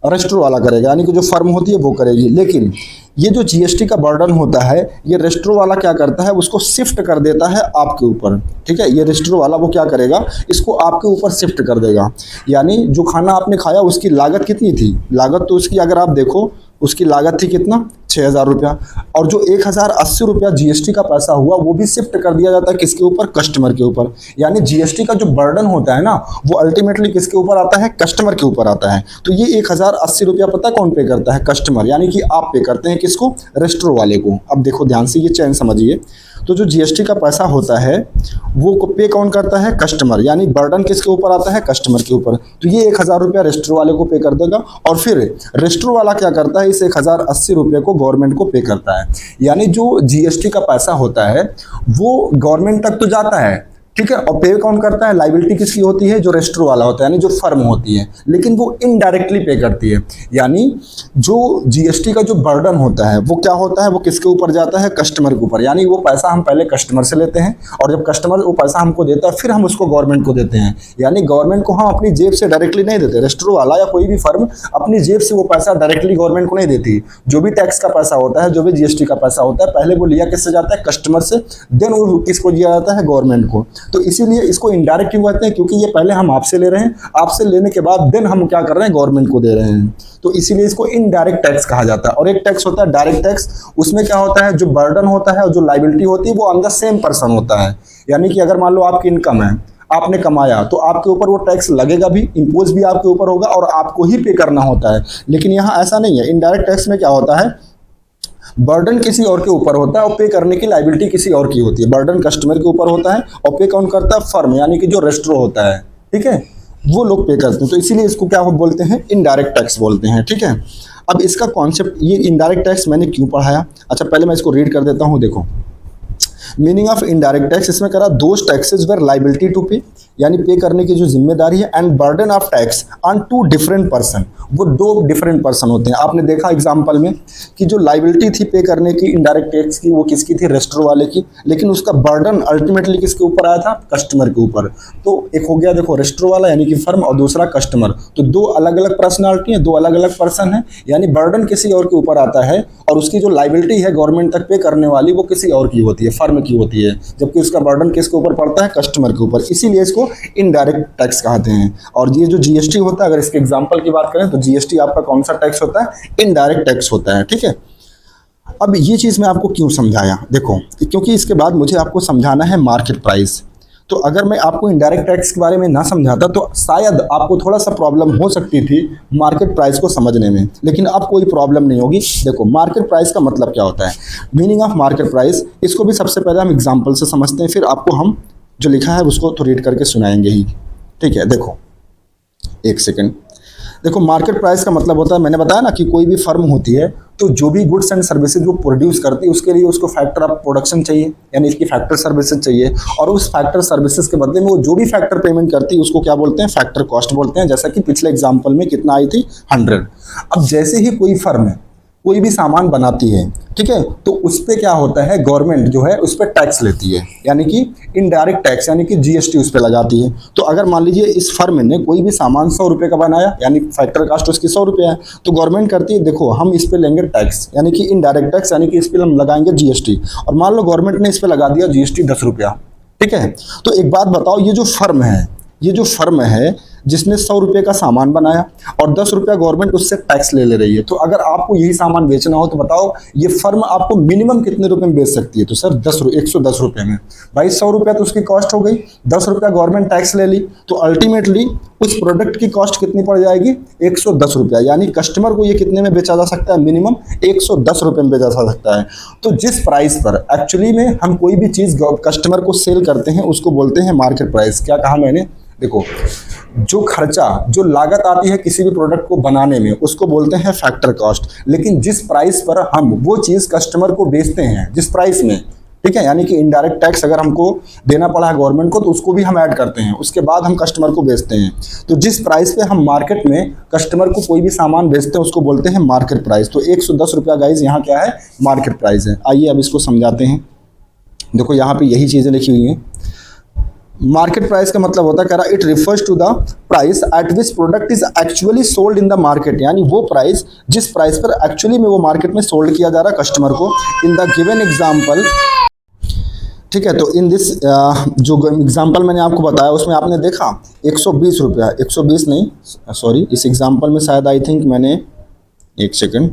रेस्टोरेंट वाला करेगा, यानी कि जो फर्म होती है वो करेगी। लेकिन ये जो जीएसटी का बर्डन होता है ये रेस्टोरेंट वाला क्या करता है, उसको शिफ्ट कर देता है आपके ऊपर, ठीक है। ये रेस्टोरेंट वाला वो क्या करेगा, इसको आपके ऊपर शिफ्ट कर देगा। यानी जो खाना आपने खाया उसकी लागत कितनी थी, लागत तो उसकी अगर आप देखो उसकी लागत थी कितना, 6000 रुपया, और जो 1080 रुपया जीएसटी का पैसा हुआ वो भी शिफ्ट कर दिया जाता है किसके ऊपर, कस्टमर के ऊपर। यानी जीएसटी का जो बर्डन होता है ना वो अल्टीमेटली किसके ऊपर आता है, कस्टमर के ऊपर आता है। तो ये 1080 रुपया पता कौन पे करता है, कस्टमर, यानी कि आप पे करते हैं किसको, रेस्टोरेंट वाले को। अब देखो ध्यान से ये चैन समझिए, तो जो जीएसटी का पैसा होता है वो पे कौन करता है, कस्टमर, यानी बर्डन किसके ऊपर आता है, कस्टमर के ऊपर। तो ये 1000 रुपया रेस्टोरेंट वाले को पे कर देगा, और फिर रेस्टोरेंट वाला क्या करता है, इस 1080 रुपये को गवर्नमेंट को पे करता है। यानी जो जीएसटी का पैसा होता है वो गवर्नमेंट तक तो जाता है, ठीक है, और पे कौन करता है, लाइबिलिटी किसकी होती है, जो रेस्टोरेंट वाला होता है, यानी जो फर्म होती है, लेकिन वो इनडायरेक्टली पे करती है। यानी जो जीएसटी का जो बर्डन होता है वो क्या होता है, वो किसके ऊपर जाता है, कस्टमर के ऊपर। यानी वो पैसा हम पहले कस्टमर से लेते हैं, और जब कस्टमर वो पैसा हमको देता है फिर हम उसको गवर्नमेंट को देते हैं। यानी गवर्नमेंट को हम अपनी जेब से डायरेक्टली नहीं देते, रेस्टोरेंट वाला या कोई भी फर्म अपनी जेब से वो पैसा डायरेक्टली गवर्नमेंट को नहीं देती। जो भी टैक्स का पैसा होता है, जो भी जीएसटी का पैसा होता है, पहले वो लिया किससे जाता है, कस्टमर से, देन वो किसको दिया जाता है, गवर्नमेंट को। तो इसीलिए इसको इनडायरेक्ट क्यों कहते हैं, क्योंकि ये पहले हम आपसे ले रहे हैं, आपसे लेने के बाद देन हम क्या कर रहे हैं, गवर्नमेंट को दे रहे हैं। तो इसीलिए इसको इनडायरेक्ट टैक्स कहा जाता है। और एक टैक्स होता है डायरेक्ट टैक्स, उसमें क्या होता है, जो बर्डन होता है और जो लाइबिलिटी होती है वो ऑन द सेम पर्सन होता है। यानी कि अगर मान लो आपकी इनकम है, आपने कमाया, तो आपके ऊपर वो टैक्स लगेगा भी, इम्पोज भी आपके ऊपर होगा, और आपको ही पे करना होता है। लेकिन यहाँ ऐसा नहीं है, इनडायरेक्ट टैक्स में क्या होता है, बर्डन किसी और के ऊपर होता है और पे करने की लाइबिलिटी किसी और की होती है। बर्डन कस्टमर के ऊपर होता है और पे कौन करता है, फर्म, यानी कि जो रेस्टोरेंट होता है, ठीक है, वो लोग पे करते हैं। तो इसीलिए इसको क्या बोलते हैं, इनडायरेक्ट टैक्स बोलते हैं, ठीक है। अब इसका कॉन्सेप्ट, ये इनडायरेक्ट टैक्स मैंने क्यों पढ़ाया, अच्छा पहले मैं इसको रीड कर देता हूँ। देखो मीनिंग ऑफ इनडायरेक्ट टैक्स, इसमें करा those taxes where liability to pay, यानी पे करने की जो जिम्मेदारी है, and burden of tax on to different person, वो दो डिफरेंट पर्सन होते हैं। आपने देखा एग्जांपल में कि जो लाइबिलिटी थी पे करने की इनडायरेक्ट टैक्स की, वो किसकी थी, रेस्टोरेंट वाले की, लेकिन उसका बर्डन अल्टीमेटली किसके ऊपर आया था, कस्टमर के ऊपर। तो एक हो गया देखो रेस्टोरेंट वाला यानी कि फर्म, और दूसरा कस्टमर। तो दो अलग अलग पर्सनालिटी है, दो अलग अलग पर्सन है, यानी बर्डन किसी और के ऊपर आता है, और उसकी जो लाइबिलिटी है गवर्नमेंट तक पे करने वाली वो किसी और की होती है, फर्म की होती है, जबकि उसका बर्डन किसके ऊपर पड़ता है, कस्टमर के ऊपर। इसीलिए इसको इनडायरेक्ट टैक्स कहते हैं। और ये जो जीएसटी होता है, अगर इसके एग्जांपल की बात करें तो जीएसटी आपका कौन सा टैक्स होता है, इनडायरेक्ट टैक्स होता है, ठीक है। अब ये चीज़ मैं आपको क्यों समझाया, देखो क्योंकि इसके बाद मुझे आपको समझाना है मार्केट प्राइस। तो अगर मैं आपको इनडायरेक्ट टैक्स के बारे में ना समझाता तो शायद आपको थोड़ा सा प्रॉब्लम हो सकती थी मार्केट प्राइस को समझने में, लेकिन अब कोई प्रॉब्लम नहीं होगी। देखो मार्केट प्राइस का मतलब क्या होता है, मीनिंग ऑफ मार्केट प्राइस, इसको भी सबसे पहले हम एग्जांपल से समझते हैं, फिर आपको हम जो लिखा है उसको तो रीड करके सुनाएंगे ही, ठीक है। देखो एक सेकेंड, देखो मार्केट प्राइस का मतलब होता है, मैंने बताया ना कि कोई भी फर्म होती है तो जो भी गुड्स एंड सर्विसेज वो प्रोड्यूस करती है उसके लिए उसको फैक्टर ऑफ प्रोडक्शन चाहिए, यानी इसकी फैक्टर सर्विसेज चाहिए, और उस फैक्टर सर्विसेज के बदले में वो जो भी फैक्टर पेमेंट करती है उसको क्या बोलते हैं, फैक्टर कॉस्ट बोलते हैं। जैसा कि पिछले एग्जाम्पल में कितना आई थी, 100। अब जैसे ही कोई फर्म है कोई भी सामान बनाती है, ठीक है, तो उस पर क्या होता है, गवर्नमेंट जो है उस पर टैक्स लेती है, यानी कि इनडायरेक्ट टैक्स, यानी कि जीएसटी उस पर लगाती है। तो अगर मान लीजिए इस फर्म ने कोई भी सामान 100 रुपये का बनाया, यानी फैक्टर कास्ट उसकी 100 रुपये है, तो गवर्नमेंट करती है देखो हम इस पर लेंगे टैक्स, यानी कि इनडायरेक्ट टैक्स, यानी कि इस पर हम लगाएंगे जीएसटी। और मान लो गवर्नमेंट ने इस पर लगा दिया जीएसटी 10 रुपया, ठीक है। तो एक बात बताओ, ये जो फर्म है, ये जो फर्म है जिसने 100 रुपये का सामान बनाया और 10 रुपया गवर्नमेंट उससे टैक्स ले रही है, तो अगर आपको यही सामान बेचना हो तो बताओ ये फर्म आपको मिनिमम कितने रुपए में बेच सकती है, तो सर 110 रुपये में। भाई 100 रुपया तो उसकी कॉस्ट हो गई, 10 रुपया गवर्नमेंट टैक्स ले ली, तो अल्टीमेटली उस प्रोडक्ट की कॉस्ट कितनी पड़ जाएगी, 110 रुपया। यानी कस्टमर को ये कितने में बेचा जा सकता है, मिनिमम 110 रुपये में बेचा जा सकता है। तो जिस प्राइस पर एक्चुअली में हम कोई भी चीज़ कस्टमर को सेल करते हैं उसको बोलते हैं मार्केट प्राइस। क्या कहा मैंने, देखो, जो खर्चा, जो लागत आती है किसी भी प्रोडक्ट को बनाने में, उसको बोलते हैं फैक्टर कॉस्ट। लेकिन जिस प्राइस पर हम वो चीज़ कस्टमर को बेचते हैं, जिस प्राइस में, ठीक है, यानी कि इनडायरेक्ट टैक्स अगर हमको देना पड़ा है गवर्नमेंट को तो उसको भी हम ऐड करते हैं, उसके बाद हम कस्टमर को बेचते हैं। तो जिस प्राइस पे हम मार्केट में कस्टमर को कोई भी सामान बेचते हैं उसको बोलते हैं मार्केट प्राइस। तो 110 रुपया गाइज यहाँ क्या है, मार्केट प्राइस है। आइए अब इसको समझाते हैं। देखो यहाँ पे यही चीज़ें लिखी हुई हैं। मार्केट प्राइस का मतलब होता है, कह रहा it refers to the price at which product is actually sold in the market, यानी वो प्राइस जिस प्राइस पर एक्चुअली में वो मार्केट में सोल्ड किया जा रहा है कस्टमर को। इन द गिवन एग्जांपल, ठीक है, तो इन दिस जो एग्जांपल मैंने आपको बताया उसमें आपने देखा 120 रुपया, 120 नहीं सॉरी, इस एग्जांपल में शायद आई थिंक मैंने 1 सेकंड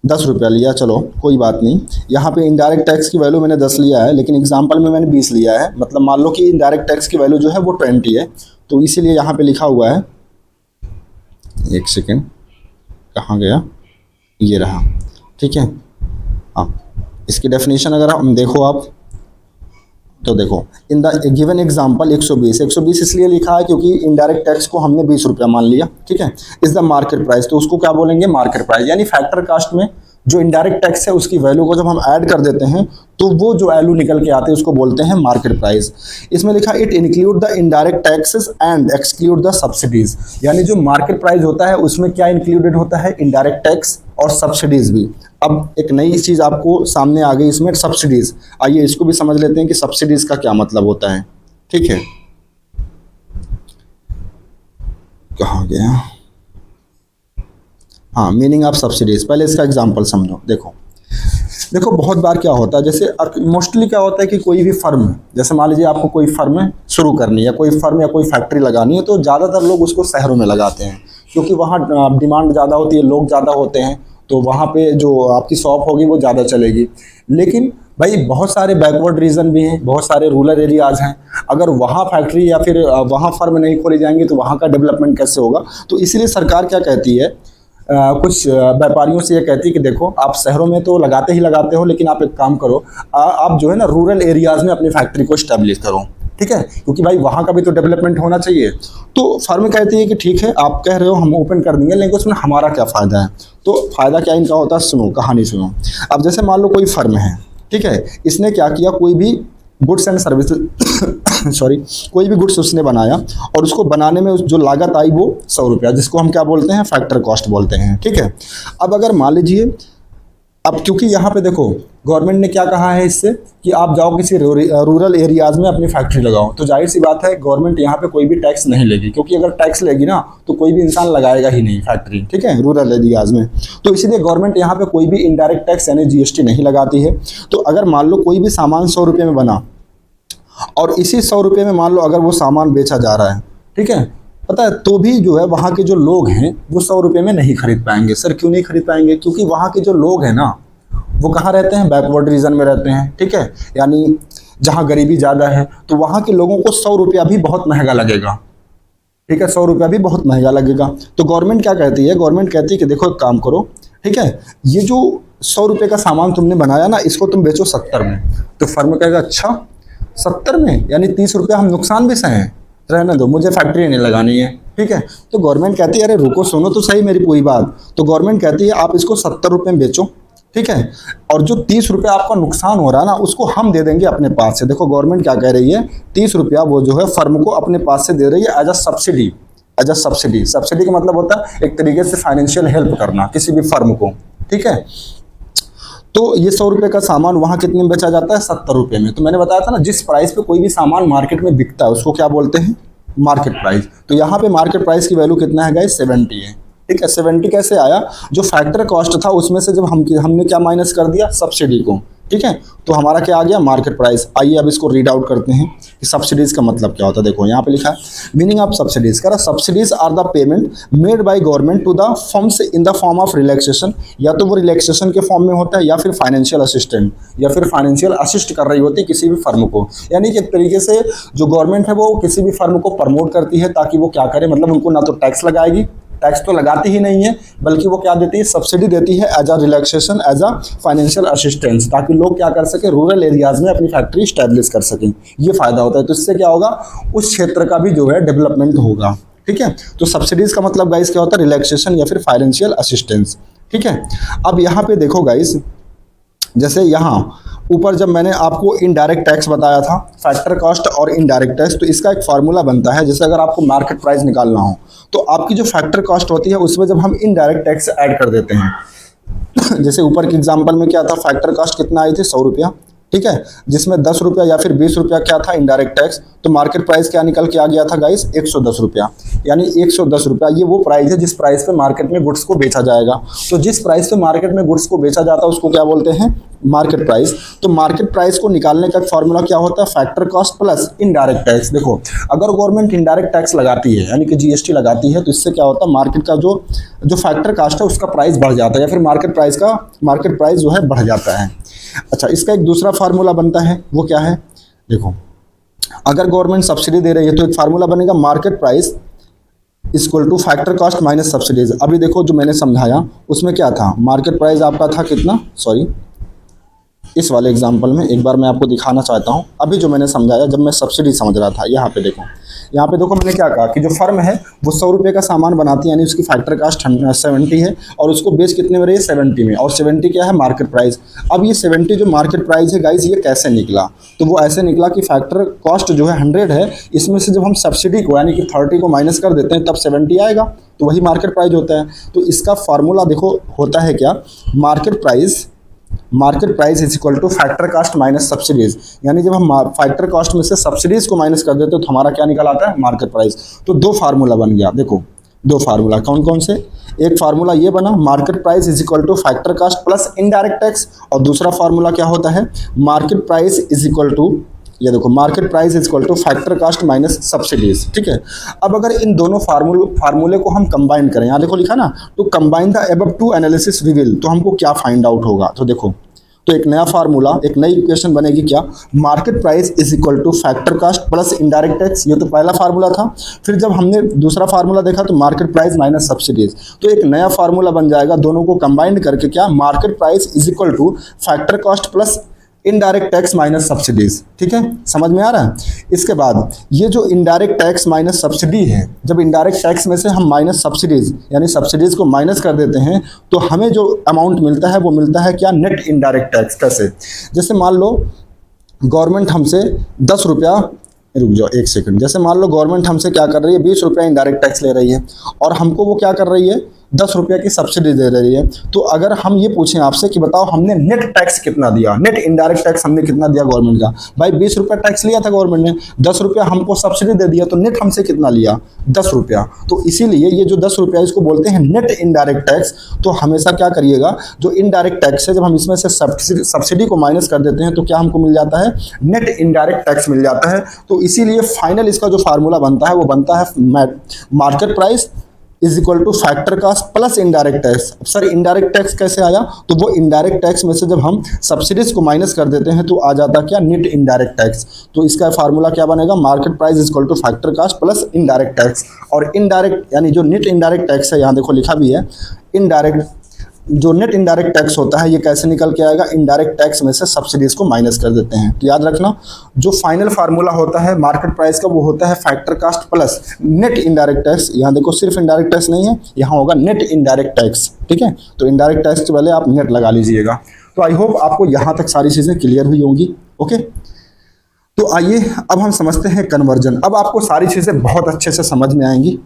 10 रुपया लिया, चलो कोई बात नहीं। यहाँ पे इनडायरेक्ट टैक्स की वैल्यू मैंने 10 लिया है, लेकिन एग्जांपल में मैंने 20 लिया है। मतलब मान लो कि इनडायरेक्ट टैक्स की वैल्यू जो है वो 20 है, तो इसीलिए यहाँ पे लिखा हुआ है, 1 सेकंड कहाँ गया, ये रहा, ठीक है। हाँ, इसकी डेफिनेशन अगर हम देखो आप तो देखो, इन द गिवन एग्जांपल 120 इसलिए लिखा है क्योंकि इनडायरेक्ट टैक्स को हमने 20 रुपया मान लिया, ठीक है। इज द मार्केट प्राइस, तो उसको क्या बोलेंगे, मार्केट प्राइस। यानी फैक्टर कास्ट में जो इनडायरेक्ट टैक्स है उसकी वैल्यू को जब हम ऐड कर देते हैं तो वो जो वैल्यू निकल के आते हैं उसको बोलते हैं मार्केट प्राइस। इसमें लिखा it include the indirect taxes and exclude the subsidies, यानी जो मार्केट प्राइस होता है उसमें क्या इंक्लूडेड होता है, इनडायरेक्ट टैक्स और सब्सिडीज भी। अब एक नई चीज़ आपको सामने आ गई इसमें, सब्सिडीज। आइए इसको भी समझ लेते हैं कि सब्सिडीज का क्या मतलब होता है, ठीक है। कहाँ गया, हाँ, मीनिंग ऑफ सब्सिडीज। पहले इसका एग्जांपल समझो। देखो बहुत बार क्या होता है, जैसे मोस्टली क्या होता है कि कोई भी फर्म, जैसे मान लीजिए आपको कोई फर्म शुरू करनी है, कोई फर्म या कोई फैक्ट्री लगानी है, तो ज़्यादातर लोग उसको शहरों में लगाते हैं क्योंकि वहाँ डिमांड ज़्यादा होती है, लोग ज़्यादा होते हैं, तो वहाँ पे जो आपकी शॉप होगी वो ज़्यादा चलेगी। लेकिन भाई बहुत सारे बैकवर्ड रीजन भी हैं, बहुत सारे रूरल एरियाज़ हैं, अगर वहाँ फैक्ट्री या फिर वहाँ फर्म नहीं खोली जाएंगी तो वहाँ का डेवलपमेंट कैसे होगा। तो इसलिए सरकार क्या कहती है, कुछ व्यापारियों से ये कहती है कि देखो आप शहरों में तो लगाते ही लगाते हो, लेकिन आप एक काम करो, आप जो है ना रूरल एरियाज़ में अपनी फैक्ट्री को स्टैब्लिश करो, ठीक है, क्योंकि भाई वहाँ का भी तो डेवलपमेंट होना चाहिए। तो फर्म कहती है कि ठीक है आप कह रहे हो हम ओपन कर देंगे, लेकिन उसमें हमारा क्या फ़ायदा है। तो फ़ायदा क्या इनका होता है, सुनो कहानी सुनो। अब जैसे मान लो कोई फर्म है, ठीक है, इसने क्या किया, कोई भी गुड्स एंड सर्विसेज सॉरी कोई भी गुड्स उसने बनाया और उसको बनाने में जो लागत आई वो 100 रुपया, जिसको हम क्या बोलते हैं, फैक्टर कॉस्ट बोलते हैं, ठीक है। अब अगर मान लीजिए, अब क्योंकि यहाँ पे देखो गवर्नमेंट ने क्या कहा है इससे कि आप जाओ किसी रूरल एरियाज़ में अपनी फैक्ट्री लगाओ, तो जाहिर सी बात है गवर्नमेंट यहाँ पे कोई भी टैक्स नहीं लेगी, क्योंकि अगर टैक्स लेगी ना तो कोई भी इंसान लगाएगा ही नहीं फैक्ट्री, ठीक है, रूरल एरियाज़ में। तो इसीलिए गवर्नमेंट यहाँ पे कोई भी इनडायरेक्ट टैक्स यानी GST नहीं लगाती है। तो अगर मान लो कोई भी सामान 100 रुपये में बना और इसी 100 रुपये में मान लो अगर वो सामान बेचा जा रहा है, ठीक है, पता है, तो भी जो है वहाँ के जो लोग हैं वो 100 रुपये में नहीं खरीद पाएंगे। सर क्यों नहीं खरीद पाएंगे, क्योंकि वहाँ के जो लोग हैं ना वो कहाँ रहते हैं, बैकवर्ड रीजन में रहते हैं, ठीक है, यानी जहाँ गरीबी ज़्यादा है, तो वहाँ के लोगों को 100 रुपया भी बहुत महंगा लगेगा, ठीक है, 100 रुपया भी बहुत महंगा लगेगा। तो गवर्नमेंट क्या कहती है, गवर्नमेंट कहती है कि देखो एक काम करो, ठीक है, ये जो 100 रुपये का सामान तुमने बनाया ना इसको तुम बेचो 70 में। तो फर्म कहेगा अच्छा 70 में, यानी 30 रुपया हम नुकसान भी सहें, रहने दो, मुझे फैक्ट्री नहीं लगानी है, ठीक है। तो गवर्नमेंट कहती है अरे रुको सुनो तो सही मेरी पूरी बात। तो गवर्नमेंट कहती है आप इसको 70 रुपये में बेचो, ठीक है, और जो 30 रुपये आपका नुकसान हो रहा है ना उसको हम दे देंगे अपने पास से। देखो गवर्नमेंट क्या कह रही है, 30 रुपया वो जो है फर्म को अपने पास से दे रही है as a subsidy. As a subsidy, subsidy का मतलब होता है एक तरीके से फाइनेंशियल हेल्प करना किसी भी फर्म को, ठीक है। तो ये 100 रुपये का सामान वहाँ कितने में बेचा जाता है, 70 रुपये में। तो मैंने बताया था ना जिस प्राइस पे कोई भी सामान मार्केट में बिकता है उसको क्या बोलते हैं, मार्केट प्राइस। तो यहाँ पे मार्केट प्राइस की वैल्यू कितना है गाइस, 70 है, ठीक है। 70 कैसे आया, जो फैक्टर कॉस्ट था उसमें से जब हमने क्या माइनस कर दिया, सब्सिडी को, ठीक है, तो हमारा क्या आ गया, मार्केट प्राइस। आइए अब इसको रीड आउट करते हैं कि सब्सिडीज का मतलब क्या होता है। देखो यहाँ पे लिखा है मीनिंग ऑफ सब्सिडीज, कह रहा subsidies are the payment made by government to the firms in the form of relaxation, या तो वो रिलैक्सेशन के फॉर्म में होता है या फिर फाइनेंशियल असिस्टेंट, या फिर फाइनेंशियल असिस्ट कर रही होती है किसी भी फर्म को। यानी कि एक तरीके से जो गवर्नमेंट है वो किसी भी फर्म को प्रमोट करती है ताकि वो क्या करे, मतलब उनको ना तो टैक्स लगाएगी, टैक्स तो लगाती ही नहीं है, बल्कि वो क्या देती है, सब्सिडी देती है as a relaxation, as a financial assistance, ताकि लोग क्या कर सके, रूरल एरियाज में अपनी फैक्ट्री स्टैब्लिश कर सकें। ये फायदा होता है। तो इससे क्या होगा, उस क्षेत्र का भी जो है डेवलपमेंट होगा। ठीक है, तो सब्सिडीज का मतलब गाइस क्या होता है, रिलैक्सेशन या फिर फाइनेंशियल असिस्टेंस। ठीक है, अब यहाँ पे देखो गाइस, जैसे यहाँ ऊपर जब मैंने आपको इनडायरेक्ट टैक्स बताया था, फैक्टर कॉस्ट और इनडायरेक्ट टैक्स, तो इसका एक फार्मूला बनता है। जैसे अगर आपको मार्केट प्राइस निकालना हो तो आपकी जो फैक्टर कॉस्ट होती है उसमें जब हम इनडायरेक्ट टैक्स ऐड कर देते हैं जैसे ऊपर के एग्जांपल में क्या था, फैक्टर कॉस्ट कितना आई थी, 100 रुपया। ठीक है, जिसमें 10 रुपया या फिर 20 रुपया क्या था, इनडायरेक्ट टैक्स। तो मार्केट प्राइस क्या निकल के आ गया था गाइस, 110 रुपया। यानी 110 रुपया ये वो प्राइस है जिस प्राइस पे मार्केट में गुड्स को बेचा जाएगा। तो जिस प्राइस पे मार्केट में गुड्स को बेचा जाता है उसको क्या बोलते हैं, मार्केट प्राइस। तो मार्केट प्राइस को निकालने का फॉर्मूला क्या होता है, factor cost plus indirect tax. देखो, अगर गवर्नमेंट इनडायरेक्ट टैक्स लगाती है यानी कि जीएसटी लगाती है, तो इससे क्या होता है, मार्केट का जो फैक्टर कॉस्ट है उसका प्राइस बढ़ जाता है, या फिर मार्केट प्राइस जो है बढ़ जाता है। अच्छा, इसका एक दूसरा फार्मूला बनता है, वो क्या है, देखो, अगर गवर्नमेंट सब्सिडी दे रही है तो एक फार्मूला बनेगा, market price equal to factor cost minus subsidies. अभी देखो जो मैंने समझाया उसमें क्या था, मार्केट प्राइस आपका था कितना, सॉरी इस वाले एग्जांपल में एक बार मैं आपको दिखाना चाहता हूं। अभी जो मैंने समझाया जब मैं सब्सिडी समझ रहा था, यहाँ पे देखो मैंने क्या कहा कि जो फर्म है वो 100 रुपये का सामान बनाती है, यानी उसकी फैक्टर कास्ट 70 है, और उसको बेच कितने में रही है, 70 में, और 70 क्या है, मार्केट प्राइस। अब ये 70 जो मार्केट प्राइस है गाइस, ये कैसे निकला, तो वो ऐसे निकला कि फैक्टर कॉस्ट जो है 100 है, इसमें से जब हम सब्सिडी को यानी कि 30 को माइनस कर देते हैं तब 70 आएगा, तो वही मार्केट प्राइस होता है। तो इसका फार्मूला देखो होता है क्या, market price is equal to factor cost minus subsidies. यानी जब हम फैक्टर कॉस्ट में से सब्सिडीज को माइनस कर देते हैं तो हमारा क्या निकल आता है, मार्केट प्राइस। तो दो फार्मूला बन गया, देखो दो फार्मूला कौन कौन से, एक फार्मूला ये बना, market price is equal to factor cost plus indirect tax, और दूसरा फार्मूला क्या होता है, market price is equal to, ये देखो, market price is equal to factor cost minus subsidies. ठीक है, अब अगर इन दोनों फार्मूले को हम कंबाइन करें, यहाँ देखो लिखा ना, to combine the above two analysis reveal, तो हमको क्या फाइंड आउट होगा, तो देखो, तो एक नया फार्मूला, एक नई इक्वेशन बनेगी क्या, market price is equal to factor cost plus indirect tax, ये तो पहला फार्मूला था। फिर जब हमने दूसरा फार्मूला देखा तो मार्केट प्राइस माइनस सब्सिडीज, तो एक नया फार्मूला बन जाएगा, दोनों को कंबाइन करके क्या, market price is equal to factor cost plus indirect tax minus subsidies. ठीक है, समझ में आ रहा है। इसके बाद ये जो इनडायरेक्ट टैक्स माइनस सब्सिडी है, जब इनडायरेक्ट टैक्स में से हम माइनस सब्सिडीज यानी सब्सिडीज को माइनस कर देते हैं तो हमें जो अमाउंट मिलता है वो मिलता है क्या, नेट इनडायरेक्ट टैक्स। कैसे, जैसे मान लो गवर्नमेंट हमसे 10 रुपया, रुक जाओ एक सेकंड, जैसे मान लो गवर्नमेंट हमसे क्या कर रही है, 20 रुपया इनडायरेक्ट टैक्स ले रही है, और हमको वो क्या कर रही है, 10 रुपये की सब्सिडी दे रही है। तो अगर हम ये पूछें आपसे कि बताओ हमने नेट टैक्स कितना दिया, नेट इनडायरेक्ट टैक्स हमने कितना दिया गवर्नमेंट का, भाई 20 रुपया टैक्स लिया था गवर्नमेंट ने, 10 रुपया हमको सब्सिडी दे दिया, तो नेट हमसे कितना लिया, 10 रुपया। तो इसीलिए ये जो 10 रुपया इसको बोलते हैं नेट इनडायरेक्ट टैक्स। तो हमेशा क्या करिएगा, जो इनडायरेक्ट टैक्स है जब हम इसमें से सब्सिडी को माइनस कर देते हैं तो क्या हमको मिल जाता है, नेट इनडायरेक्ट टैक्स मिल जाता है। तो इसीलिए फाइनल इसका जो फार्मूला बनता है वो बनता है market price is equal to factor cost plus indirect tax. Sir indirect tax कैसे आया, तो वो इनडायरेक्ट टैक्स में से जब हम सब्सिडीज को माइनस कर देते हैं तो आ जाता क्या, नेट इनडायरेक्ट टैक्स। तो इसका फार्मूला क्या बनेगा, market price is equal to factor cost plus indirect tax. और इनडायरेक्ट यानी जो नेट इनडायरेक्ट टैक्स है, यहाँ देखो लिखा भी है, इनडायरेक्ट जो नेट इनडायरेक्ट टैक्स होता है ये कैसे निकल के आएगा, इनडायरेक्ट टैक्स में से सब्सिडीज को माइनस कर देते हैं। तो याद रखना, जो फाइनल फार्मूला होता है मार्केट प्राइस का वो होता है factor cost plus net indirect tax. यहाँ देखो सिर्फ इनडायरेक्ट टैक्स नहीं है, यहाँ होगा नेट इनडायरेक्ट टैक्स। ठीक है, तो इनडायरेक्ट टैक्स के पहले आप नेट लगा लीजिएगा। तो आई होप आपको यहाँ तक सारी चीज़ें क्लियर हुई होंगी। ओके, तो आइए अब हम समझते हैं कन्वर्जन। अब आपको सारी चीज़ें बहुत अच्छे से समझ में आएंगी।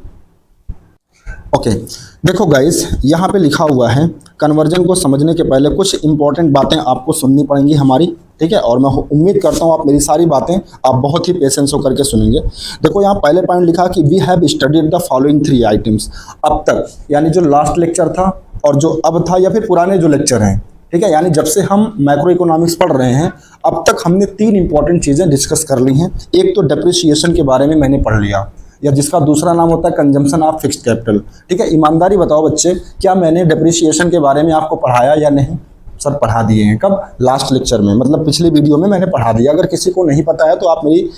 ओके, देखो गाइस, यहाँ पे लिखा हुआ है कन्वर्जन को समझने के पहले कुछ इंपॉर्टेंट बातें आपको सुननी पड़ेंगी हमारी। ठीक है, और मैं उम्मीद करता हूँ आप मेरी सारी बातें आप बहुत ही पेशेंस होकर के सुनेंगे। देखो यहाँ पहले पॉइंट लिखा कि we have studied the following 3 items. अब तक यानी जो लास्ट लेक्चर था और जो अब था या फिर पुराने जो लेक्चर हैं, ठीक है, यानी जब से हम मैक्रो इकोनॉमिक्स पढ़ रहे हैं अब तक हमने 3 इंपॉर्टेंट चीज़ें डिस्कस कर ली हैं। एक तो डेप्रिसिएशन के बारे में मैंने पढ़ लिया, या जिसका दूसरा नाम होता है कंजम्पशन ऑफ फिक्स्ड कैपिटल। ठीक है, ईमानदारी बताओ बच्चे, क्या मैंने डेप्रिसिएशन के बारे में आपको पढ़ाया या नहीं, सर पढ़ा दिए हैं। कब? लास्ट लेक्चर में, मतलब पिछले वीडियो में मैंने पढ़ा दिया। अगर किसी को नहीं पता है तो आप मेरी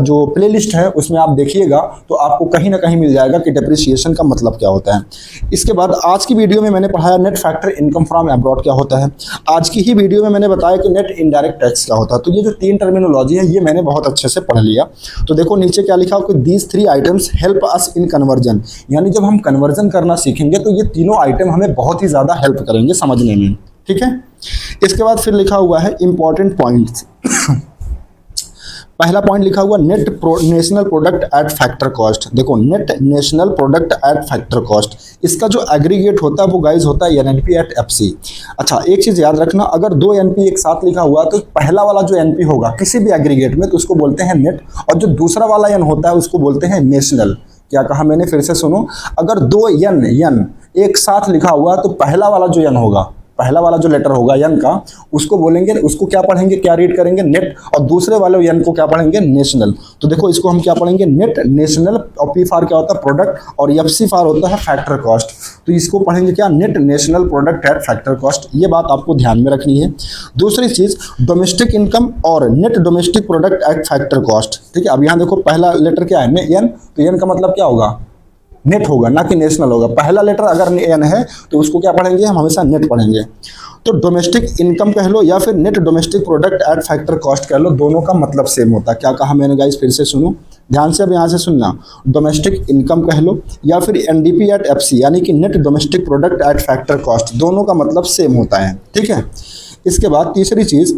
जो प्लेलिस्ट है उसमें आप देखिएगा तो आपको कहीं ना कहीं मिल जाएगा कि डेप्रिसिएशन का मतलब क्या होता है। इसके बाद आज की वीडियो में मैंने पढ़ाया net factor income from abroad क्या होता है। आज की ही वीडियो में मैंने बताया कि नेट इनडायरेक्ट टैक्स क्या होता है। तो ये जो 3 टर्मिनोलॉजी है ये मैंने बहुत अच्छे से पढ़ लिया। तो देखो नीचे क्या लिखा कि these 3 items help us in conversion, यानी जब हम कन्वर्जन करना सीखेंगे तो ये तीनों आइटम हमें बहुत ही ज़्यादा हेल्प करेंगे समझने में। ठीक है, इसके बाद फिर लिखा हुआ है इंपॉर्टेंट पॉइंट्स। पहला पॉइंट लिखा हुआ net national product at factor cost. देखो net national product at factor cost, इसका जो एग्रीगेट होता है वो गाइज होता है एनपी एट एफसी। अच्छा एक चीज़ याद रखना, अगर 2 एनपी एक साथ लिखा हुआ तो पहला वाला जो एनपी होगा किसी भी एग्रीगेट में तो उसको बोलते हैं नेट, और जो दूसरा वाला एन होता है उसको बोलते हैं नेशनल। क्या कहा मैंने? फिर से सुनो, अगर 2 एन एक साथ लिखा हुआ तो पहला वाला जो एन होगा, पहला वाला जो लेटर होगा एन का, उसको बोलेंगे, उसको क्या पढ़ेंगे, क्या रीड करेंगे? नेट। और दूसरे वाले एन को क्या पढ़ेंगे? नेशनल। तो देखो इसको हम क्या पढ़ेंगे? Net national. और पी फार क्या होता है? प्रोडक्ट। और एफसी फार होता है फैक्टर कॉस्ट। तो इसको पढ़ेंगे क्या? Net national product at factor cost. ये बात आपको ध्यान में रखनी है। दूसरी चीज डोमेस्टिक इनकम और net domestic product at factor cost. ठीक है, अब यहाँ देखो पहला लेटर क्या है? एन। तो एन का मतलब क्या होगा? नेट होगा, ना कि नेशनल होगा। पहला लेटर अगर एन है तो उसको क्या पढ़ेंगे? हम हमेशा नेट पढ़ेंगे। तो डोमेस्टिक इनकम कह लो या फिर net domestic product at factor cost कह लो, दोनों का मतलब सेम होता है। क्या कहा मैंने गाइस? फिर से सुनो ध्यान से, अब यहाँ से सुनना। डोमेस्टिक इनकम कह लो या फिर एनडीपी एट एफसी, यानी कि net domestic product at factor cost, दोनों का मतलब सेम होता है। ठीक है, इसके बाद तीसरी चीज़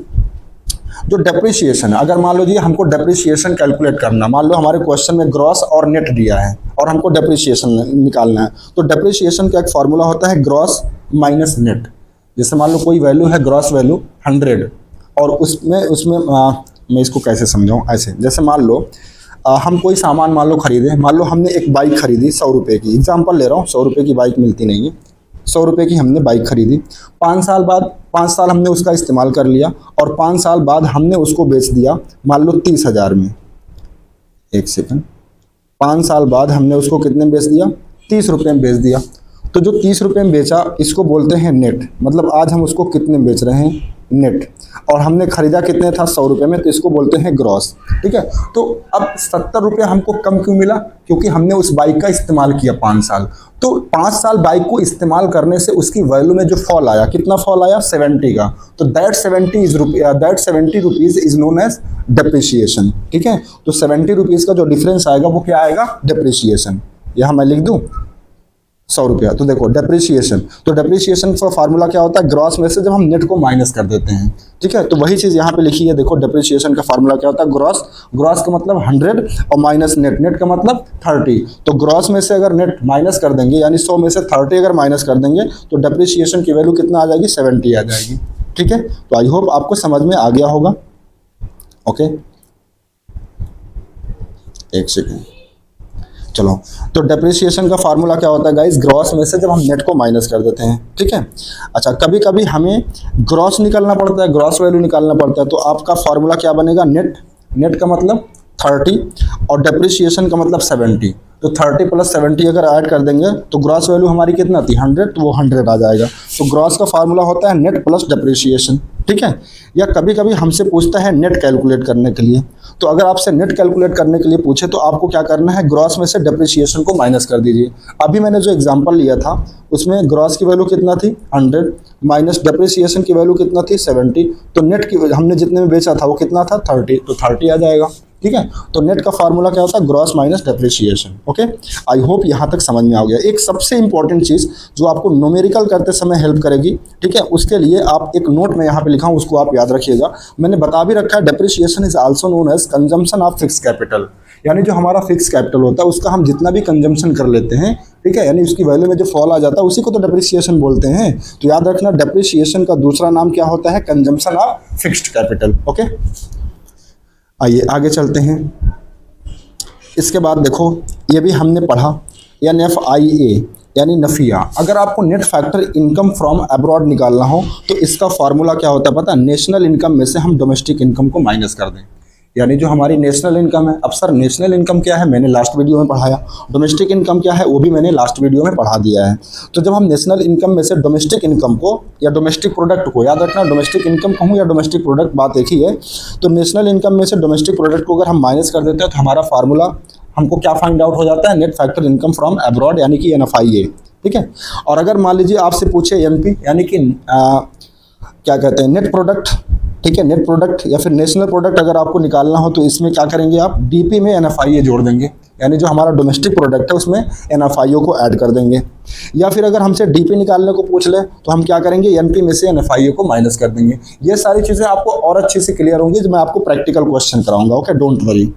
जो डेप्रिसिएशन, अगर मान लो जी हमको डेप्रिसिएशन कैलकुलेट करना, मान लो हमारे क्वेश्चन में ग्रॉस और नेट दिया है और हमको डेप्रिसिएशन निकालना है, तो डेप्रिसिएशन का एक फॉर्मूला होता है ग्रॉस माइनस नेट। जैसे मान लो कोई वैल्यू है, ग्रॉस वैल्यू 100, और उसमें मैं इसको कैसे समझाऊँ? ऐसे जैसे मान लो हम कोई सामान मान लो खरीदे, मान लो हमने एक बाइक खरीदी 100 रुपये की, एग्जाम्पल ले रहा हूँ, 100 रुपये की बाइक मिलती नहीं है, 100 रुपये की हमने बाइक खरीदी। 5 साल बाद, 5 साल हमने उसका इस्तेमाल कर लिया और 5 साल बाद हमने उसको बेच दिया मान लो 30,000 में। एक सेकंड, 5 साल बाद हमने उसको कितने में बेच दिया? 30 रुपये में बेच दिया। तो जो 30 रुपये में बेचा इसको बोलते हैं नेट, मतलब आज हम उसको कितने में बेच रहे हैं? नेट। और हमने खरीदा कितने था? 100 रुपये में, तो इसको बोलते हैं ग्रॉस। ठीक है, तो अब 70 रुपये हमको कम क्यों मिला? क्योंकि हमने उस बाइक का इस्तेमाल किया 5 साल। तो 5 साल बाइक को इस्तेमाल करने से उसकी वैल्यू में जो फॉल आया, कितना फॉल आया? 70 का। तो that 70 rupees is known as depreciation. ठीक है, तो 70 रुपीज़ का जो डिफरेंस आएगा वो क्या आएगा? डेप्रिसिएशन। यहाँ मैं लिख दूँ 100 रुपया। तो देखो डेप्रिसिएशन, तो डेप्रिसिएशन का फार्मूला क्या होता है? ग्रॉस में से जब हम नेट को माइनस कर देते हैं। ठीक है, तो वही चीज़ यहाँ पे लिखी है। देखो डेप्रिसिएशन का फार्मूला क्या होता है? ग्रॉस। ग्रॉस का मतलब 100 और माइनस नेट, नेट का मतलब 30। तो ग्रॉस में से अगर नेट माइनस कर देंगे, यानी 100 में से 30 अगर माइनस कर देंगे तो डेप्रिसिएशन की वैल्यू कितना आ जाएगी? 70 आ जाएगी। ठीक है, तो आई होप आपको समझ में आ गया होगा। ओके, एक सेकेंड, चलो। तो डेप्रिसिएशन का फार्मूला क्या होता है गाइस? ग्रॉस में से जब हम नेट को माइनस कर देते हैं। ठीक है, अच्छा कभी कभी हमें ग्रॉस निकालना पड़ता है, ग्रॉस वैल्यू निकालना पड़ता है, तो आपका फार्मूला क्या बनेगा? नेट। नेट का मतलब 30 और डेप्रिसिएशन का मतलब 70। तो 30 प्लस 70 अगर ऐड कर देंगे तो ग्रॉस वैल्यू हमारी कितना थी? 100, तो वो 100 आ जाएगा। तो ग्रॉस का फार्मूला होता है नेट प्लस डेप्रिसिएशन। ठीक है, या कभी कभी हमसे पूछता है नेट कैलकुलेट करने के लिए, तो अगर आपसे नेट कैलकुलेट करने के लिए पूछे तो आपको क्या करना है? ग्रॉस में से डेप्रिसिएशन को माइनस कर दीजिए। अभी मैंने जो एग्जांपल लिया था उसमें ग्रॉस की वैल्यू कितना थी? 100 माइनस डेप्रिसिएशन की वैल्यू कितना थी? 70। तो नेट की हमने जितने में बेचा था वो कितना था? 30, तो 30 आ जाएगा। ठीक है, तो नेट का फार्मूला क्या होता है? Gross minus depreciation. Okay, I hope यहाँ तक समझ में आ गया। एक सबसे इंपॉर्टेंट चीज़ जो आपको न्यूमेरिकल करते समय हेल्प करेगी, ठीक है, उसके लिए आप एक नोट में यहाँ पे लिखा हूँ, उसको आप याद रखिएगा। मैंने बता भी रखा है, depreciation is also known as consumption of fix capital, यानी जो हमारा फिक्स कैपिटल होता है उसका हम जितना भी कंजम्पशन कर लेते हैं, ठीक है, यानी उसकी वैल्यू में जो फॉल आ जाता है उसी को तो डेप्रिसिएशन बोलते हैं। तो याद रखना, डेप्रिसिएशन का दूसरा नाम क्या होता है? Consumption of fixed capital. Okay, आइए आगे चलते हैं। इसके बाद देखो ये भी हमने पढ़ा NFIA यानी नफिया। अगर आपको net factor income from abroad निकालना हो तो इसका फार्मूला क्या होता है पता है? नेशनल इनकम में से हम डोमेस्टिक इनकम को माइनस कर दें। यानी जो हमारी नेशनल इनकम है। अब सर नेशनल इनकम क्या है, मैंने लास्ट वीडियो में पढ़ाया। डोमेस्टिक इनकम क्या है, वो भी मैंने लास्ट वीडियो में पढ़ा दिया है। तो जब हम नेशनल इनकम में से डोमेस्टिक इनकम को या डोमेस्टिक प्रोडक्ट को, याद रखना डोमेस्टिक इनकम कहूँ या डोमेस्टिक प्रोडक्ट बात एक ही है, तो नेशनल इनकम में से डोमेस्टिक प्रोडक्ट को अगर हम माइनस कर देते हैं तो हमारा फार्मूला हमको क्या फाइंड आउट हो जाता है, net factor income from abroad, यानी कि NFIA। ठीक है। और अगर मान लीजिए आपसे पूछे NP, यानी कि क्या कहते हैं, नेट प्रोडक्ट। ठीक है, नेट प्रोडक्ट या फिर नेशनल प्रोडक्ट अगर आपको निकालना हो तो इसमें क्या करेंगे आप, DP में NFIA जोड़ देंगे, यानी जो हमारा डोमेस्टिक प्रोडक्ट है उसमें NFIO को ऐड कर देंगे। या फिर अगर हमसे DP निकालने को पूछ ले तो हम क्या करेंगे, NP में से NFIO को माइनस कर देंगे। ये सारी चीज़ें आपको और अच्छे से क्लियर होंगी जब मैं आपको प्रैक्टिकल क्वेश्चन कराऊंगा। Okay, don't worry.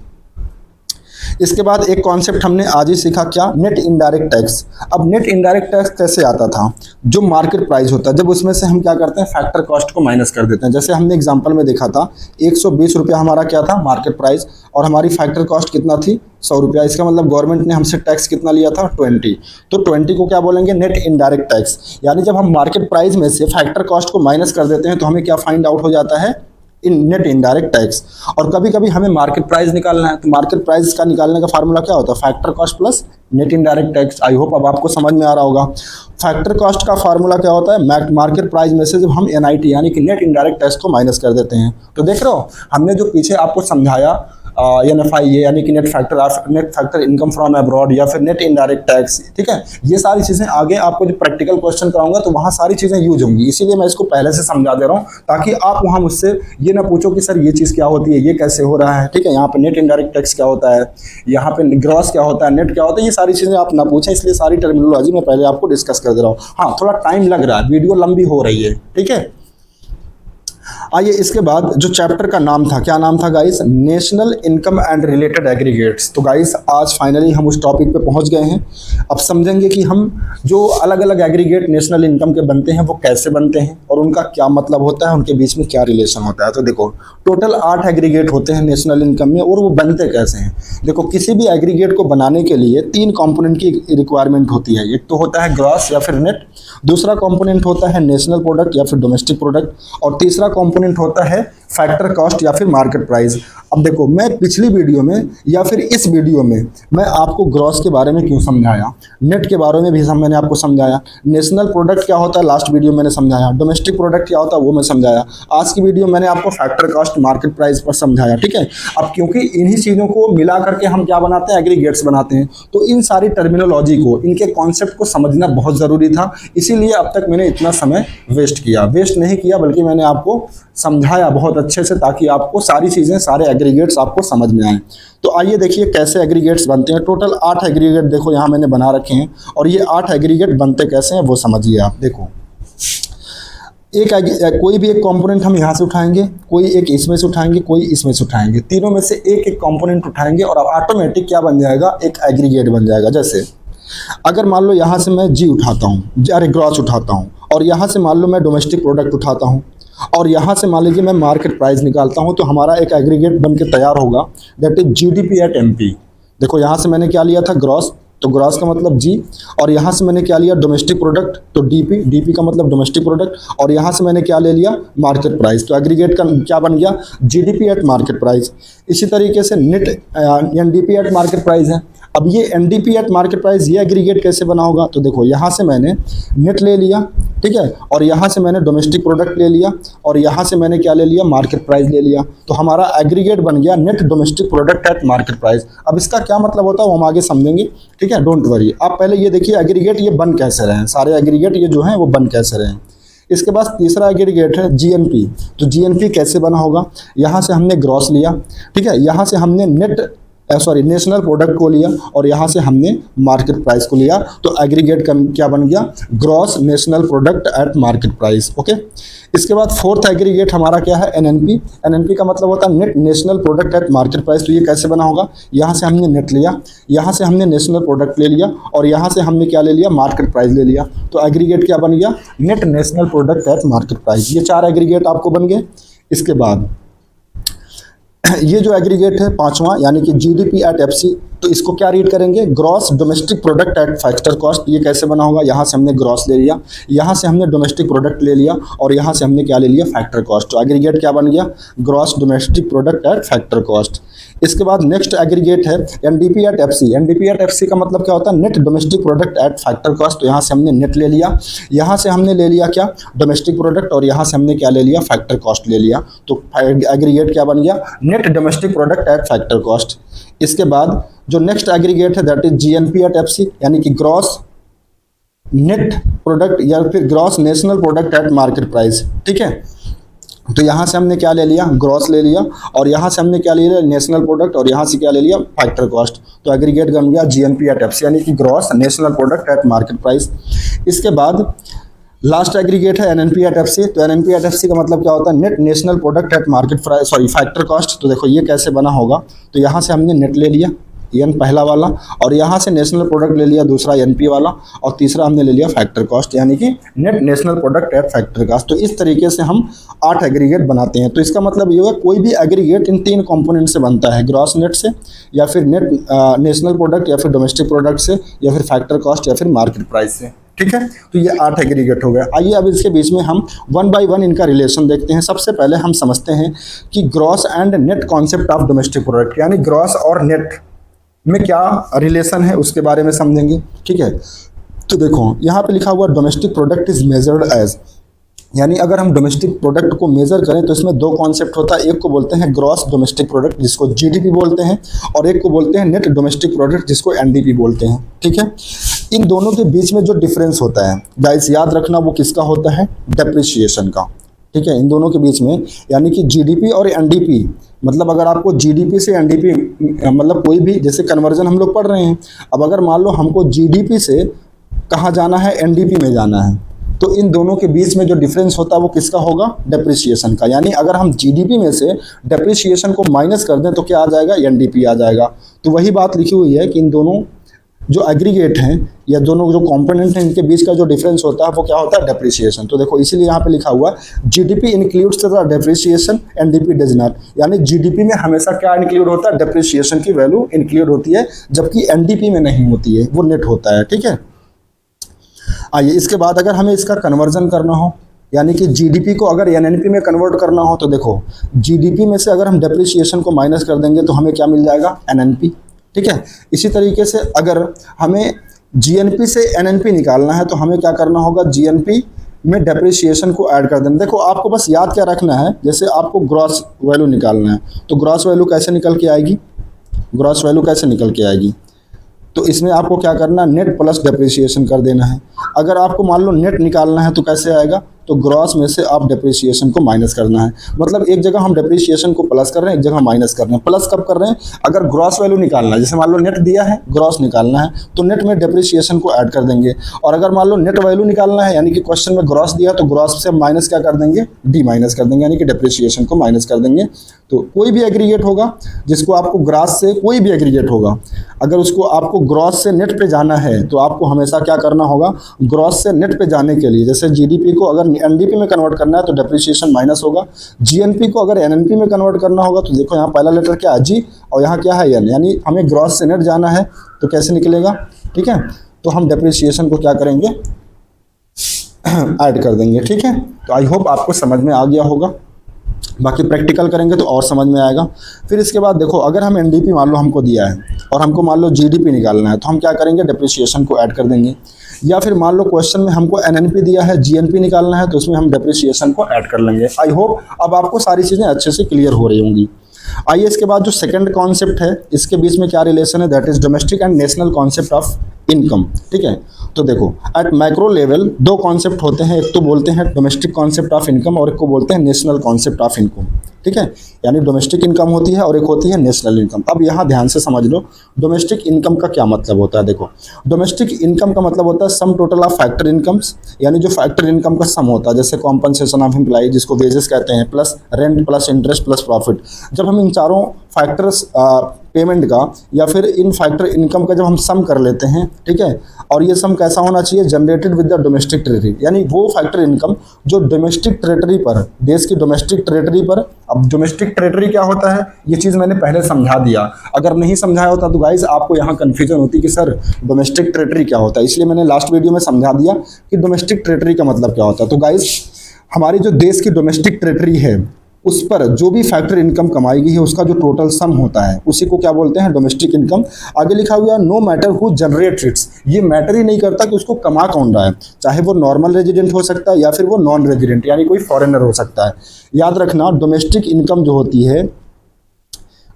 इसके बाद एक कॉन्सेप्ट हमने आज ही सीखा, क्या, नेट इनडायरेक्ट टैक्स। अब नेट इनडायरेक्ट टैक्स कैसे आता था, जो मार्केट प्राइस होता है, जब उसमें से हम क्या करते हैं, फैक्टर कॉस्ट को माइनस कर देते हैं। जैसे हमने एग्जांपल में देखा था 120 रुपया हमारा क्या था मार्केट प्राइस, और हमारी फैक्टर कॉस्ट कितना थी, 100 रुपया। इसका मतलब गवर्नमेंट ने हमसे टैक्स कितना लिया था, 20। तो 20 को क्या बोलेंगे, नेट इनडायरेक्ट टैक्स। यानी जब हम मार्केट प्राइस में से फैक्टर कॉस्ट को माइनस कर देते हैं तो हमें क्या फाइंड आउट हो जाता है, इन नेट इनडायरेक्ट टैक्स। और कभी कभी हमें मार्केट प्राइस निकालना है तो मार्केट प्राइस का निकालने का फार्मूला क्या होता है, factor cost plus net indirect tax. I hope अब आपको समझ में आ रहा होगा। फैक्टर कॉस्ट का फार्मूला क्या होता है, मार्केट प्राइस में से जब हम NIT यानी कि नेट इनडायरेक्ट टैक्स को माइनस कर देते हैं। तो देख रहे हो हमने जो पीछे आपको समझाया NFIA यानी कि net factor income from abroad या फिर नेट इनडायरेक्ट टैक्स। ठीक है, ये सारी चीज़ें आगे आपको जो प्रैक्टिकल क्वेश्चन कराऊंगा तो वहाँ सारी चीज़ें यूज होंगी, इसीलिए मैं इसको पहले से समझा दे रहा हूँ ताकि आप वहाँ मुझसे ये ना पूछो कि सर ये चीज़ क्या होती है, ये कैसे हो रहा है। ठीक है, यहाँ पे नेट इनडायरेक्ट टैक्स क्या होता है, यहाँ पे ग्रॉस क्या होता है, नेट क्या होता है, ये सारी चीज़ें आप ना पूछें, इसलिए सारी टर्मिनोलॉजी मैं पहले आपको डिस्कस कर दे रहा हूँ। हाँ, थोड़ा टाइम लग रहा है, वीडियो लंबी हो रही है। ठीक है, आइए इसके बाद जो चैप्टर का नाम था, क्या नाम था guys, national income and related aggregates. तो गाइस आज फाइनली हम उस टॉपिक पे पहुंच गए हैं। अब समझेंगे कि हम जो अलग अलग एग्रीगेट नेशनल इनकम के बनते हैं वो कैसे बनते हैं और उनका क्या मतलब होता है, उनके बीच में क्या रिलेशन होता है। तो देखो टोटल 8 एग्रीगेट होते हैं नेशनल इनकम में, और वो बनते कैसे हैं। देखो किसी भी एग्रीगेट को बनाने के लिए 3 कंपोनेंट की रिक्वायरमेंट होती है। एक तो होता है ग्रॉस या फिर नेट, दूसरा कंपोनेंट होता है नेशनल प्रोडक्ट या फिर डोमेस्टिक प्रोडक्ट, और तीसरा कंपोनेंट होता है फैक्टर कॉस्ट या फिर मार्केट प्राइस। अब देखो मैं पिछली वीडियो में या फिर इस वीडियो में मैं आपको ग्रॉस के बारे में क्यों समझाया, नेट के बारे में भी मैंने आपको समझाया, नेशनल प्रोडक्ट क्या होता है लास्ट वीडियो मैंने समझाया, डोमेस्टिक प्रोडक्ट क्या होता है वो मैं समझाया। आज की वीडियो मैंने आपको फैक्टर कॉस्ट मार्केट प्राइस पर समझाया। ठीक है, अब क्योंकि इन्हीं चीज़ों को मिला करके हम क्या बनाते हैं, एग्रीगेट्स बनाते हैं, तो इन सारी टर्मिनोलॉजी को, इनके कॉन्सेप्ट को समझना बहुत ज़रूरी था। इसीलिए अब तक मैंने इतना समय वेस्ट नहीं किया, बल्कि मैंने आपको समझाया बहुत अच्छे से ताकि आपको सारी चीज़ें, सारे एग्रीगेट्स आपको समझ में आए। तो आइए देखिए कैसे एग्रीगेट्स बनते हैं। टोटल 8 एग्रीगेट देखो यहाँ मैंने बना रखे हैं, और ये 8 एग्रीगेट बनते कैसे हैं वो समझिए आप। देखो कोई भी एक कंपोनेंट हम यहाँ से उठाएंगे, कोई एक इसमें से उठाएंगे, कोई इसमें से उठाएंगे, तीनों में से एक एक कंपोनेंट उठाएंगे और अब ऑटोमेटिक क्या बन जाएगा, एक एग्रीगेट बन जाएगा। जैसे अगर मान लो यहाँ से मैं G उठाता हूँ, अरे ग्रॉस उठाता हूँ, और यहाँ से मान लो मैं डोमेस्टिक प्रोडक्ट उठाता हूँ, और यहाँ से मान लीजिए मैं मार्केट प्राइस निकालता हूँ, तो हमारा एक एग्रीगेट बन के तैयार होगा, that is GDP at MP। देखो यहाँ से मैंने क्या लिया था, ग्रॉस, तो ग्रॉस का मतलब G, और यहाँ से मैंने क्या लिया, डोमेस्टिक प्रोडक्ट, तो DP का मतलब डोमेस्टिक प्रोडक्ट, और यहाँ से मैंने क्या ले लिया, मार्केट प्राइस। तो एग्रीगेट का क्या बन गया, GDP एट मार्केट प्राइस। इसी तरीके से net NDP eight market price है। अब ये NDP एट मार्केट प्राइस, ये एग्रीगेट कैसे बना होगा, तो देखो यहाँ से मैंने नेट ले लिया, ठीक है, और यहाँ से मैंने डोमेस्टिक प्रोडक्ट ले लिया, और यहाँ से मैंने क्या ले लिया, मार्केट प्राइस ले लिया, तो हमारा एग्रीगेट बन गया net domestic product at market price. अब इसका क्या मतलब होता है वो हम आगे समझेंगे। ठीक है, डोंट वरी, आप पहले ये देखिए एग्रीगेट ये बन कैसे रहे हैं, सारे एग्रीगेट ये जो हैं वो बन कैसे रहे हैं। इसके बाद तीसरा एग्रीगेट है GNP। तो GNP कैसे बना होगा, यहाँ से हमने ग्रॉस लिया, ठीक है, यहाँ से हमने नेशनल प्रोडक्ट को लिया, और यहाँ से हमने मार्केट प्राइस को लिया, तो एग्रीगेट का क्या बन गया, gross national product at market price. Okay, इसके बाद फोर्थ एग्रीगेट हमारा क्या है, NNP का मतलब होता है net national product at market price. तो ये कैसे बना होगा, यहाँ से हमने नेट लिया, यहाँ से हमने नेशनल प्रोडक्ट ले लिया, और यहाँ से हमने क्या ले लिया, मार्केट प्राइस ले लिया, तो एग्रीगेट क्या बन गया, net national product at market price. ये 4 एग्रीगेट आपको बन गए। इसके बाद ये जो एग्रीगेट है पांचवा यानी कि जीडीपी एट एफसी, तो इसको क्या रीड करेंगे, gross domestic product at factor cost. ये कैसे बना होगा, यहाँ से हमने ग्रॉस ले लिया, यहाँ से हमने डोमेस्टिक प्रोडक्ट ले लिया और यहाँ से हमने क्या ले लिया, फैक्टर कॉस्ट। तो एग्रीगेट क्या बन गया, gross domestic product at factor cost. इसके बाद नेक्स्ट एग्रीगेट है NDP at FC. NDP at FC का मतलब क्या होता है, net domestic product at factor cost. तो यहाँ से हमने नेट ले लिया, यहाँ से हमने ले लिया क्या, डोमेस्टिक प्रोडक्ट, और यहाँ से हमने क्या ले लिया, फैक्टर कॉस्ट ले लिया। तो एग्रीगेट क्या बन गया, net domestic product at factor cost. इसके बाद जो नेक्स्ट एग्रीगेट है that is GNP at FC, यानी कि ग्रॉस नेट प्रोडक्ट या फिर gross national product at market price. ठीक है, तो यहाँ से हमने क्या ले लिया, ग्रॉस ले लिया, और यहाँ से हमने क्या ले लिया, नेशनल प्रोडक्ट, और यहाँ से क्या ले लिया, फैक्टर कॉस्ट। तो एग्रीगेट बन गया जीएनपी एट एफसी, यानी कि gross national product at market price. इसके बाद लास्ट एग्रीगेट है एनएनपी एट एफसी। तो एनएनपी एट एफसी का मतलब क्या होता है, net national product at market price, sorry factor cost. तो देखो ये कैसे बना होगा, तो यहाँ से हमने नेट ले लिया एन पहला वाला, और यहाँ से नेशनल प्रोडक्ट ले लिया दूसरा एनपी वाला, और तीसरा हमने ले लिया फैक्टर कॉस्ट, यानी कि net national product at factor cost. तो इस तरीके से हम 8 एग्रीगेट बनाते हैं। तो इसका मतलब ये है कोई भी एग्रीगेट इन 3 कंपोनेंट से बनता है, ग्रॉस नेट से, या फिर नेट नेशनल प्रोडक्ट, या फिर डोमेस्टिक प्रोडक्ट से, या फिर फैक्टर कॉस्ट, या फिर मार्केट प्राइस से। ठीक है, तो ये 8 एग्रीगेट हो गए। आइए अब इसके बीच में हम 1 बाय 1 इनका रिलेशन देखते हैं। सबसे पहले हम समझते हैं कि gross and net concept of domestic product, यानी ग्रॉस और नेट में क्या रिलेशन है उसके बारे में समझेंगे। ठीक है, तो देखो यहाँ पे लिखा हुआ domestic product is measured as, यानी अगर हम डोमेस्टिक प्रोडक्ट को मेजर करें तो इसमें 2 कॉन्सेप्ट होता है। एक को बोलते हैं ग्रॉस डोमेस्टिक प्रोडक्ट जिसको जीडीपी बोलते हैं, और एक को बोलते हैं नेट डोमेस्टिक प्रोडक्ट जिसको एनडीपी बोलते हैं। ठीक है, इन दोनों के बीच में जो डिफरेंस होता है गाइस याद रखना, वो किसका होता है, डेप्रिसिएशन का। ठीक है, इन दोनों के बीच में, यानी कि जीडीपी और एनडीपी, मतलब अगर आपको जीडीपी से एनडीपी, मतलब कोई भी जैसे कन्वर्जन हम लोग पढ़ रहे हैं, अब अगर मान लो हमको जीडीपी से कहाँ जाना है, एनडीपी में जाना है, तो इन दोनों के बीच में जो डिफरेंस होता है वो किसका होगा, डेप्रिसिएशन का। यानी अगर हम जीडीपी में से डेप्रिसिएशन को माइनस कर दें तो क्या आ जाएगा, एनडीपी आ जाएगा। तो वही बात लिखी हुई है कि इन दोनों जो एग्रीगेट हैं या दोनों जो कंपोनेंट हैं इनके बीच का जो डिफरेंस होता है वो क्या होता है, डेप्रिसिएशन। तो देखो इसीलिए यहाँ पे लिखा हुआ है GDP includes the depreciation, NDP does not. यानी जीडीपी में हमेशा क्या इंक्लूड होता है, डेप्रिसिएशन की वैल्यू इंक्लूड होती है, जबकि एनडीपी में नहीं होती है, वो नेट होता है। ठीक है, आइए इसके बाद अगर हमें इसका कन्वर्जन करना हो, यानी कि जीडीपी को अगर एनएनपी में कन्वर्ट करना हो, तो देखो जीडीपी में से अगर हम डेप्रिसिएशन को माइनस कर देंगे तो हमें क्या मिल जाएगा, एनएनपी। ठीक है, इसी तरीके से अगर हमें जीएनपी से एनएनपी निकालना है तो हमें क्या करना होगा, जीएनपी में डेप्रिसिएशन को ऐड कर देना। देखो आपको बस याद क्या रखना है, जैसे आपको ग्रॉस वैल्यू निकालना है तो ग्रॉस वैल्यू कैसे निकल के आएगी, ग्रॉस वैल्यू कैसे निकल के आएगी, तो इसमें आपको क्या करना है, नेट प्लस डेप्रिसिएशन कर देना है। अगर आपको मान लो नेट निकालना है तो कैसे आएगा, तो ग्रॉस में से आप डेप्रिसिएशन को माइनस करना है। मतलब एक जगह हम डेप्रिसिएशन को प्लस कर रहे हैं, एक जगह माइनस कर रहे हैं। प्लस कब कर रहे हैं, अगर ग्रॉस वैल्यू निकालना है, जैसे मान लो नेट दिया है, ग्रॉस निकालना है तो नेट में डेप्रिसिएशन को ऐड कर देंगे। और अगर मान लो नेट वैल्यू निकालना है, यानी कि क्वेश्चन में ग्रॉस दिया तो ग्रॉस से माइनस क्या कर देंगे, डी माइनस कर देंगे, यानी कि डेप्रिसिएशन को माइनस कर देंगे। तो कोई भी एग्रीगेट होगा जिसको आपको ग्रॉस से, कोई भी एग्रीगेट होगा अगर उसको आपको ग्रॉस से नेट पे जाना है तो आपको हमेशा क्या करना होगा, ग्रॉस से नेट पे जाने के लिए, जैसे जीडीपी को अगर एनडीपी में कन्वर्ट करना है तो डेप्रिसिएशन माइनस होगा, जीएनपी को अगर एनएनपी में कन्वर्ट करना होगा तो देखो यहाँ पहला लेटर क्या है, जी, और यहाँ क्या है, एन। यानी हमें ग्रॉस से नेट जाना है तो कैसे निकलेगा, ठीक है, तो हम डेप्रिसिएशन को क्या करेंगे, ऐड कर देंगे। ठीक है, तो आई होप आपको समझ में आ गया होगा, बाकी प्रैक्टिकल करेंगे तो और समझ में आएगा। फिर इसके बाद देखो अगर हम एनडीपी मान लो हमको दिया है और हमको मान लो जीडीपी निकालना है तो हम क्या करेंगे, डेप्रिसिएशन को ऐड कर देंगे। या फिर मान लो क्वेश्चन में हमको एनएनपी दिया है, जीएनपी निकालना है तो उसमें हम डेप्रिसिएशन को ऐड कर लेंगे। आई होप अब आपको सारी चीज़ें अच्छे से क्लियर हो रही होंगी। आइए इसके बाद जो सेकंड कॉन्सेप्ट है इसके बीच में क्या रिलेशन है, that is domestic and national concept of income. ठीक है, तो देखो एट माइक्रो लेवल 2 कॉन्सेप्ट होते हैं, एक तो बोलते हैं डोमेस्टिक कॉन्सेप्ट ऑफ इनकम और एक को बोलते हैं नेशनल कॉन्सेप्ट ऑफ इनकम। ठीक है, यानी डोमेस्टिक इनकम होती है और एक होती है नेशनल इनकम। अब यहाँ ध्यान से समझ लो डोमेस्टिक इनकम का क्या मतलब होता है। देखो डोमेस्टिक इनकम का मतलब होता है सम टोटल ऑफ फैक्टर इनकम्स, यानी जो फैक्टर इनकम का सम होता है, जैसे कॉम्पनसेशन ऑफ एम्प्लॉय जिसको वेजेस कहते हैं, plus rent plus interest plus profit. जब हम इन चारों फैक्टर्स पेमेंट का या फिर इन फैक्टर इनकम का जब हम सम कर लेते हैं, ठीक है, और ये सम कैसा होना चाहिए, generated with the domestic territory, यानी वो फैक्टर इनकम जो डोमेस्टिक टेरिटरी पर, देश की डोमेस्टिक टेरिटरी पर, अब डोमेस्टिक टेरिटरी क्या होता है ये चीज़ मैंने पहले समझा दिया, अगर नहीं समझाया होता तो गाइज आपको यहाँ कन्फ्यूजन होती कि सर डोमेस्टिक टेरिटरी क्या होता है, इसलिए मैंने लास्ट वीडियो में समझा दिया कि डोमेस्टिक टेरिटरी का मतलब क्या होता है। तो गाइज हमारी जो देश की डोमेस्टिक टेरिटरी है उस पर जो भी फैक्टर इनकम कमाई गई है उसका जो टोटल सम होता है उसी को क्या बोलते हैं, डोमेस्टिक इनकम। आगे लिखा हुआ है no matter who generates its, ये मैटर ही नहीं करता कि उसको कमा कौन रहा है, चाहे वो नॉर्मल रेजिडेंट हो सकता है या फिर वो नॉन रेजिडेंट यानी कोई फॉरेनर हो सकता है। याद रखना डोमेस्टिक इनकम जो होती है,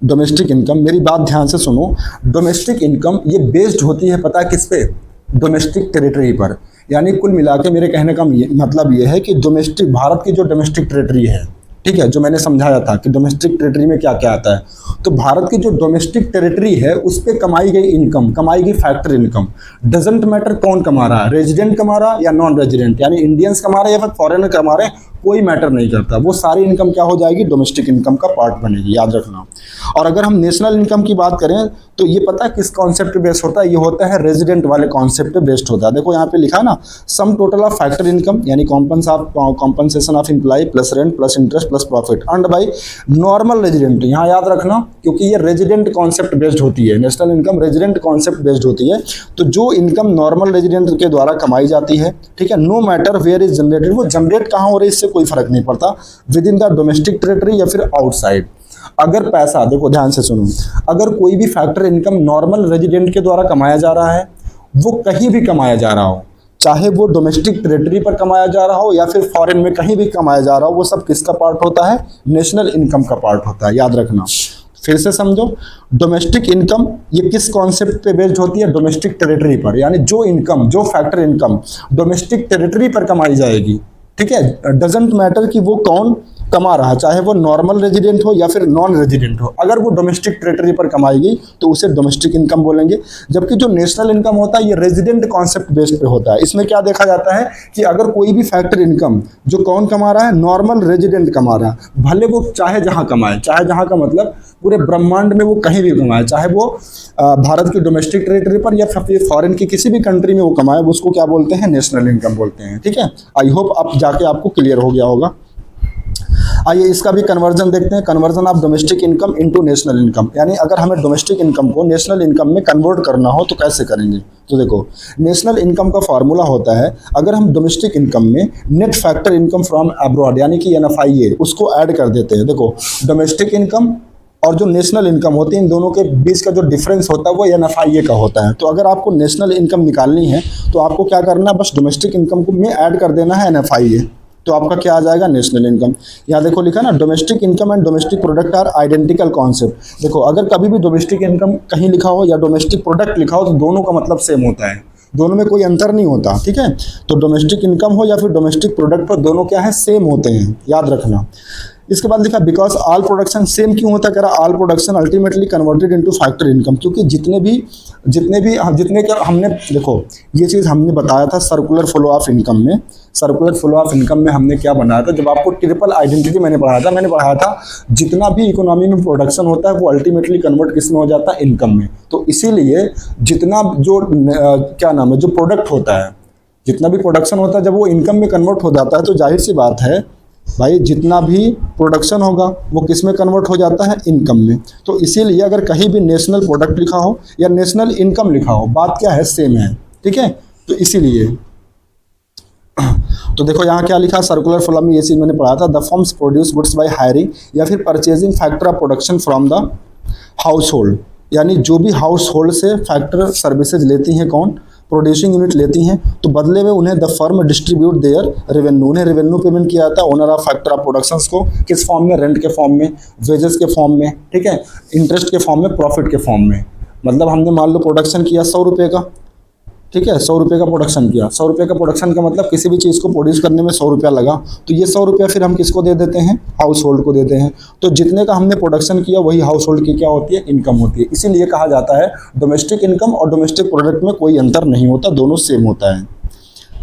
डोमेस्टिक इनकम, मेरी बात ध्यान से सुनो, डोमेस्टिक इनकम ये बेस्ड होती है पता है किस पे, डोमेस्टिक टेरिटरी पर। यानी कुल मिला के मेरे कहने का मतलब ये है कि डोमेस्टिक, भारत की जो डोमेस्टिक टेरिटरी है, ठीक है, जो मैंने समझाया था कि डोमेस्टिक टेरिटरी में क्या क्या आता है, तो भारत की जो डोमेस्टिक टेरिटरी है उस पर कमाई गई इनकम, कमाई गई फैक्टर इनकम, डजेंट मैटर कौन कमा रहा है, रेजिडेंट कमा रहा या नॉन रेजिडेंट, यानी इंडियंस कमा रहे या फिर फॉरेनर कमा रहे, कोई मैटर नहीं करता, वो सारी इनकम क्या हो जाएगी, डोमेस्टिक इनकम का पार्ट बनेगी, याद रखना। और अगर हम नेशनल इनकम की बात करें तो ये पता है किस कॉन्सेप्ट पे बेस्ड होता है, ये होता है रेजिडेंट वाले कॉन्सेप्ट पे बेस्ड होता है। देखो यहाँ पे लिखा है ना, sum total of factor income यानी compensation of employ plus rent plus interest plus profit earned by normal resident, यहाँ याद रखना क्योंकि ये रेजिडेंट कॉन्सेप्ट बेस्ड होती है, national income resident concept based होती है। तो जो इनकम नॉर्मल रेजिडेंट के द्वारा कमाई जाती है, ठीक है, no matter where is generated, वो जनरेट कहाँ हो रही है इससे कोई फर्क नहीं पड़ता, within the domestic territory या फिर आउटसाइड। अगर पैसा, देखो ध्यान से सुनो, अगर कोई भी फैक्टर इनकम नॉर्मल रेजिडेंट के द्वारा कमाया जा रहा है, वो कहीं भी कमाया जा रहा हो, चाहे वो डोमेस्टिक टेरिटरी पर कमाया जा रहा हो या फिर फॉरेन में कहीं भी कमाया जा रहा हो, वो सब किसका पार्ट होता है, नेशनल इनकम का पार्ट होता है, याद रखना। फिर से समझो, डोमेस्टिक इनकम ये किस कॉन्सेप्ट पे बेस्ड होती है, डोमेस्टिक टेरिटरी पर, यानी जो इनकम, जो फैक्टर इनकम डोमेस्टिक टेरिटरी पर कमाई जाएगी, ठीक है, डजेंट मैटर कि वो कौन कमा रहा है, चाहे वो नॉर्मल रेजिडेंट हो या फिर नॉन रेजिडेंट हो, अगर वो डोमेस्टिक टेरिटरी पर कमाई गई तो उसे डोमेस्टिक इनकम बोलेंगे। जबकि जो नेशनल इनकम होता है ये रेजिडेंट कॉन्सेप्ट बेस्ड पे होता है। इसमें क्या देखा जाता है कि अगर कोई भी फैक्टर इनकम जो कौन कमा रहा है, नॉर्मल रेजिडेंट कमा रहा है, भले वो चाहे जहाँ कमाए, चाहे जहाँ का मतलब पूरे ब्रह्मांड में वो कहीं भी कमाए, चाहे वो भारत की डोमेस्टिक टेरिटरी पर या फिर फॉरेन की किसी भी कंट्री में वो कमाए, वो उसको क्या बोलते हैं, नेशनल इनकम बोलते हैं, ठीक है। आई होप अब जाके आपको क्लियर हो गया होगा। आइए इसका भी कन्वर्जन देखते हैं, conversion of domestic income into national income, यानी अगर हमें डोमेस्टिक इनकम को नेशनल इनकम में कन्वर्ट करना हो तो कैसे करेंगे। तो देखो नेशनल इनकम का फॉर्मूला होता है, अगर हम डोमेस्टिक इनकम में net factor income from abroad यानी कि NFIA उसको ऐड कर देते हैं। देखो डोमेस्टिक इनकम और जो नेशनल इनकम होती है इन दोनों के बीच का जो डिफरेंस होता है वो NFIA का होता है। तो अगर आपको नेशनल इनकम निकालनी है तो आपको क्या करना है, बस डोमेस्टिक इनकम को में ऐड कर देना है NFIA, तो आपका क्या आ जाएगा, नेशनल इनकम। यहाँ देखो लिखा ना, domestic income and domestic product are identical concept. देखो अगर कभी भी डोमेस्टिक इनकम कहीं लिखा हो या डोमेस्टिक प्रोडक्ट लिखा हो तो दोनों का मतलब सेम होता है, दोनों में कोई अंतर नहीं होता, ठीक है। तो डोमेस्टिक इनकम हो या फिर डोमेस्टिक प्रोडक्ट हो, दोनों क्या है, सेम होते हैं, याद रखना। इसके बाद लिखा बिकॉज ऑल प्रोडक्शन सेम क्यों होता है, कह रहा all production ultimately converted into factor income, क्योंकि जितने क्या हमने, देखो ये चीज़ हमने बताया था सर्कुलर फ्लो ऑफ इनकम में। सर्कुलर फ्लो ऑफ इनकम में हमने क्या बनाया था, जब आपको ट्रिपल आइडेंटिटी मैंने पढ़ाया था जितना भी इकोनॉमी में प्रोडक्शन होता है वो अल्टीमेटली कन्वर्ट किस में हो जाता है, इनकम में। तो इसीलिए जितना जो क्या नाम है, जो प्रोडक्ट होता है, जितना भी प्रोडक्शन होता है जब वो इनकम में कन्वर्ट हो जाता है तो जाहिर सी बात है भाई जितना भी प्रोडक्शन होगा वो किस में कन्वर्ट हो जाता है, इनकम में। तो इसीलिए अगर कहीं भी नेशनल प्रोडक्ट लिखा हो या नेशनल इनकम लिखा हो, बात क्या है, सेम है, ठीक है। तो इसीलिए तो देखो यहाँ क्या लिखा, सर्कुलर फ्लो में ये चीज़ मैंने पढ़ा था, the firms produce goods by hiring या फिर purchasing factor of production from the house hold, यानी जो भी हाउस होल्ड से फैक्टर सर्विसेज लेती हैं, कौन, प्रोड्यूसिंग यूनिट लेती हैं, तो बदले में उन्हें the firm distribute their revenue, उन्हें रेवेन्यू पेमेंट किया जाता है owner of factor of productions को, किस फॉर्म में, रेंट के फॉर्म में, वेजेस के फॉर्म में, ठीक है, इंटरेस्ट के फॉर्म में, प्रॉफिट के फॉर्म में। मतलब हमने मान लो प्रोडक्शन किया 100 रुपये का, ठीक है, 100 रुपये का प्रोडक्शन किया, 100 रुपये का प्रोडक्शन का मतलब किसी भी चीज़ को प्रोड्यूस करने में 100 रुपया लगा, तो ये 100 रुपया फिर हम किसको दे देते हैं, हाउस होल्ड को देते हैं। तो जितने का हमने प्रोडक्शन किया वही हाउस होल्ड की क्या होती है, इनकम होती है। इसीलिए कहा जाता है डोमेस्टिक इनकम और डोमेस्टिक प्रोडक्ट में कोई अंतर नहीं होता, दोनों सेम होता है,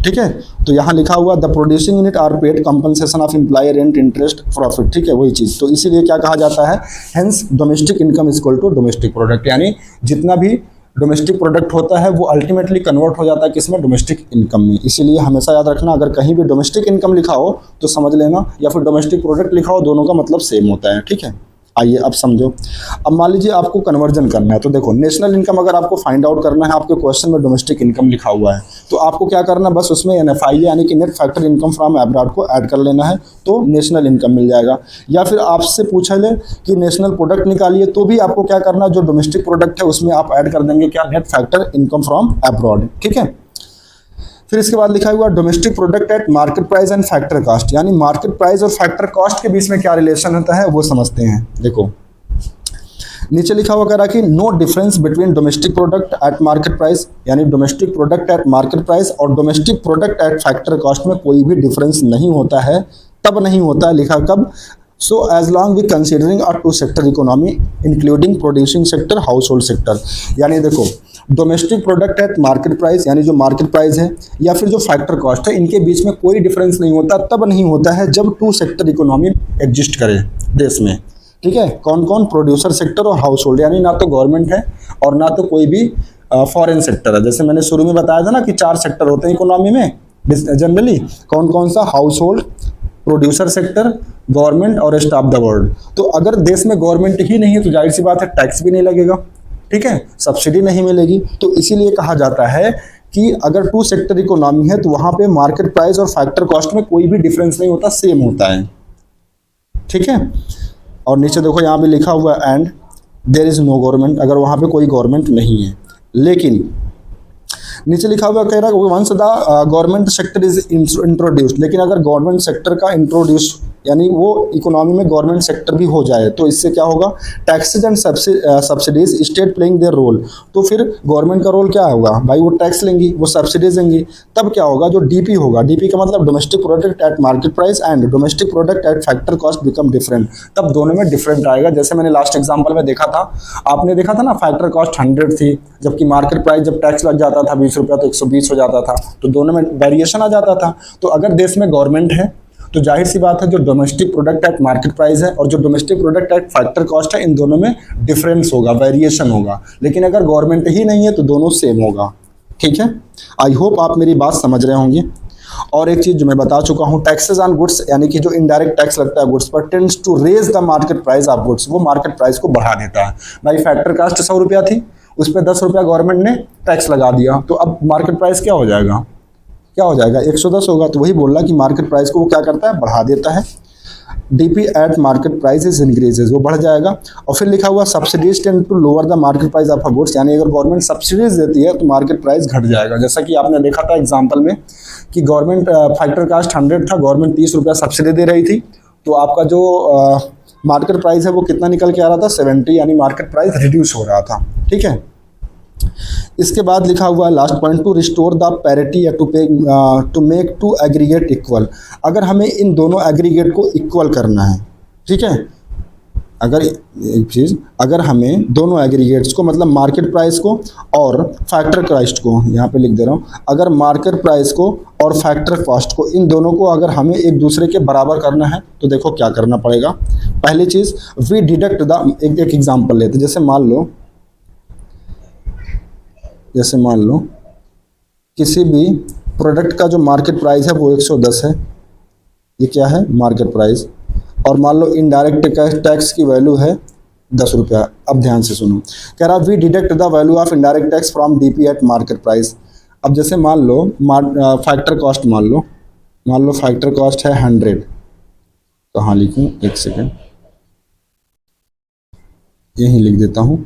ठीक है। तो यहाँ लिखा हुआ the producing unit are paid compensation of employ rent interest profit, ठीक है वही चीज़। तो इसीलिए क्या कहा जाता है, hence domestic income is equal to domestic product, यानी जितना भी डोमेस्टिक प्रोडक्ट होता है वो अल्टीमेटली कन्वर्ट हो जाता है किसमें, डोमेस्टिक इनकम में। इसीलिए हमेशा याद रखना, अगर कहीं भी डोमेस्टिक इनकम लिखा हो तो समझ लेना, या फिर डोमेस्टिक प्रोडक्ट लिखा हो, दोनों का मतलब सेम होता है, ठीक है। आइए अब समझो। अब मान लीजिए आपको कन्वर्जन करना है, तो देखो नेशनल इनकम अगर आपको फाइंड आउट करना है, आपके क्वेश्चन में डोमेस्टिक इनकम लिखा हुआ है, तो आपको क्या करना है, बस उसमें NFI यानी कि net factor income from abroad को ऐड कर लेना है, तो नेशनल इनकम मिल जाएगा। या फिर आपसे पूछा ले कि नेशनल प्रोडक्ट निकालिए, तो भी आपको क्या करना है, जो डोमेस्टिक प्रोडक्ट है उसमें आप ऐड कर देंगे क्या, net factor income from abroad, ठीक है। फिर इसके बाद लिखा हुआ domestic product at market price and factor cost, यानी मार्केट प्राइस और फैक्टर कॉस्ट के बीच में क्या रिलेशन होता है वो समझते हैं। देखो नीचे लिखा हुआ कह रहा कि no difference between domestic product at market price, यानी domestic product at market price और domestic product at factor cost में कोई भी डिफरेंस नहीं होता है। तब नहीं होता है, लिखा कब, so as long we considering a two sector economy including producing sector, household sector. यानी देखो domestic product at market price, यानी जो मार्केट प्राइस है, या फिर जो फैक्टर कॉस्ट है, इनके बीच में कोई डिफरेंस नहीं होता। तब नहीं होता है जब टू सेक्टर इकोनॉमी एग्जिस्ट करे देश में, ठीक है। कौन कौन, प्रोड्यूसर सेक्टर और हाउस होल्ड, यानी ना तो गवर्नमेंट है और ना तो कोई भी फॉरेन सेक्टर है। जैसे मैंने शुरू में बताया था ना कि 4 सेक्टर होते हैं इकोनॉमी में जनरली, कौन कौन सा, house hold, producer sector, government और रेस्ट ऑफ द वर्ल्ड। तो अगर देश में गवर्नमेंट ही नहीं है तो जाहिर सी बात है टैक्स भी नहीं लगेगा, ठीक है, सब्सिडी नहीं मिलेगी। तो इसीलिए कहा जाता है कि अगर टू सेक्टर इकोनॉमी है तो वहां पे मार्केट प्राइस और फैक्टर कॉस्ट में कोई भी डिफरेंस नहीं होता, सेम होता है, ठीक है। और नीचे देखो यहाँ पे लिखा हुआ है and there is no government, अगर वहाँ पे कोई गवर्नमेंट नहीं है। लेकिन नीचे लिखा हुआ कह रहा है once the government sector is introduced, लेकिन अगर गवर्नमेंट सेक्टर का इंट्रोड्यूस यानी वो इकोनॉमी में गवर्नमेंट सेक्टर भी हो जाए तो इससे क्या होगा, taxes and subsidies state playing their role. तो फिर गवर्नमेंट का रोल क्या होगा भाई, वो टैक्स लेंगी, वो सब्सिडीज देंगी। तब क्या होगा, जो डीपी होगा, डीपी का मतलब domestic product at market price and domestic product at factor cost become different. तब दोनों में डिफरेंट आएगा। जैसे मैंने लास्ट एग्जाम्पल में देखा था, आपने देखा था ना, फैक्टर कॉस्ट 100 थी, जबकि मार्केट प्राइस जब टैक्स लग जाता था 20 रुपया तो 120 हो जाता था, तो दोनों में वेरिएशन आ जाता था। तो अगर देश में गवर्नमेंट है तो जाहिर सी बात है जो domestic product at market price है और जो domestic product at factor cost है, इन दोनों में डिफरेंस होगा, वेरिएशन होगा। लेकिन अगर गवर्नमेंट ही नहीं है तो दोनों सेम होगा, ठीक है। आई होप आप मेरी बात समझ रहे होंगे। और एक चीज जो मैं बता चुका हूं, टैक्सेस ऑन गुड्स, यानी कि जो इनडायरेक्ट टैक्स लगता है गुड्स पर, tends to raise the market price of goods, वो मार्केट प्राइस को बढ़ा देता है। भाई फैक्टर कॉस्ट 100 रुपया थी, उस पर 10 रुपया गवर्नमेंट ने टैक्स लगा दिया, तो अब मार्केट प्राइस क्या हो जाएगा, क्या हो जाएगा, 110 होगा। तो वही बोल रहा कि मार्केट प्राइस को वो क्या करता है, बढ़ा देता है। DP at market price is increases, वो बढ़ जाएगा। और फिर लिखा हुआ subsidies tend to lower the market price of a goods, यानी अगर गवर्नमेंट सब्सिडीज देती है तो मार्केट प्राइस घट जाएगा। जैसा कि आपने देखा था एग्जाम्पल में कि गवर्नमेंट फैक्टर कॉस्ट 100 था, गवर्नमेंट 30 रुपया सब्सिडी दे रही थी, तो आपका जो मार्केट प्राइस है वो कितना निकल के आ रहा था, 70, यानी मार्केट प्राइस रिड्यूस हो रहा था, ठीक है। इसके बाद लिखा हुआ है last point, to restore the parity या to make to aggregate equal. अगर हमें इन दोनों एग्रीगेट को इक्वल करना है, ठीक है, अगर एक चीज़, अगर हमें दोनों एग्रीगेट्स को, मतलब मार्केट प्राइस को और फैक्टर कॉस्ट को, यहाँ पे लिख दे रहा हूँ, अगर मार्केट प्राइस को और फैक्टर कॉस्ट को, इन दोनों को अगर हमें एक दूसरे के बराबर करना है तो देखो क्या करना पड़ेगा। पहली चीज़, वी डिडक्ट द, एक एग्जाम्पल लेते, जैसे मान लो किसी भी प्रोडक्ट का जो मार्केट प्राइस है वो 110 है, ये क्या है, मार्केट प्राइस, और मान लो इनडायरेक्ट टैक्स की वैल्यू है 10 रुपया। अब ध्यान से सुनो, कह रहा we deduct the value of indirect tax from DP at market price. अब जैसे मान लो फैक्टर कॉस्ट, मान लो फैक्टर कॉस्ट है 100, कहाँ लिखूँ, एक सेकेंड, यहीं लिख देता हूँ,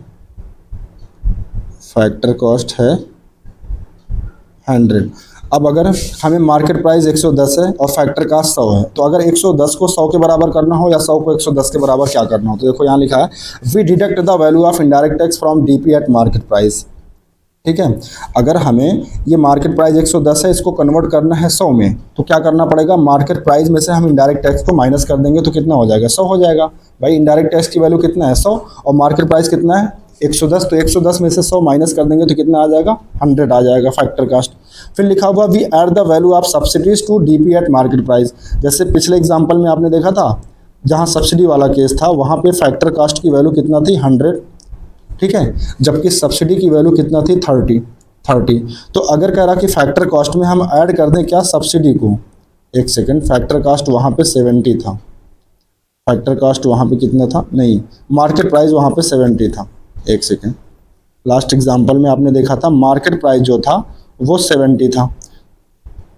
फैक्टर कॉस्ट है 100। अब अगर हमें मार्केट प्राइस 110 है और फैक्टर कॉस्ट 100 है, तो अगर 110 को 100 के बराबर करना हो या 100 को 110 के बराबर क्या करना हो, तो देखो यहाँ लिखा है we deduct the value of indirect tax from DP at market price, ठीक है। अगर हमें ये मार्केट प्राइस 110 है, इसको कन्वर्ट करना है 100 में, तो क्या करना पड़ेगा, मार्केट प्राइस में से हम इनडायरेक्ट टैक्स को माइनस कर देंगे तो कितना हो जाएगा, 100 हो जाएगा। भाई इनडायरेक्ट टैक्स की वैल्यू कितना है, 100, और मार्केट प्राइस कितना है, 110, तो 110 में से 100 माइनस कर देंगे तो कितना आ जाएगा, 100 आ जाएगा फैक्टर कास्ट। फिर लिखा हुआ we add the value of subsidies to DP at market price. जैसे पिछले एग्जांपल में आपने देखा था, जहां सब्सिडी वाला केस था वहां पे फैक्टर कास्ट की वैल्यू कितना थी, 100, ठीक है, जबकि सब्सिडी की वैल्यू कितना थी, 30। तो अगर कह रहा कि फैक्टर कॉस्ट में हम ऐड कर दें क्या, सब्सिडी को, एक सेकेंड, फैक्टर कास्ट वहाँ पे 70 था, फैक्टर कास्ट वहाँ पे कितना था, नहीं, मार्केट प्राइस वहाँ पे 70 था। एक सेकेंड, लास्ट एग्जांपल में आपने देखा था मार्केट प्राइस जो था वो 70 था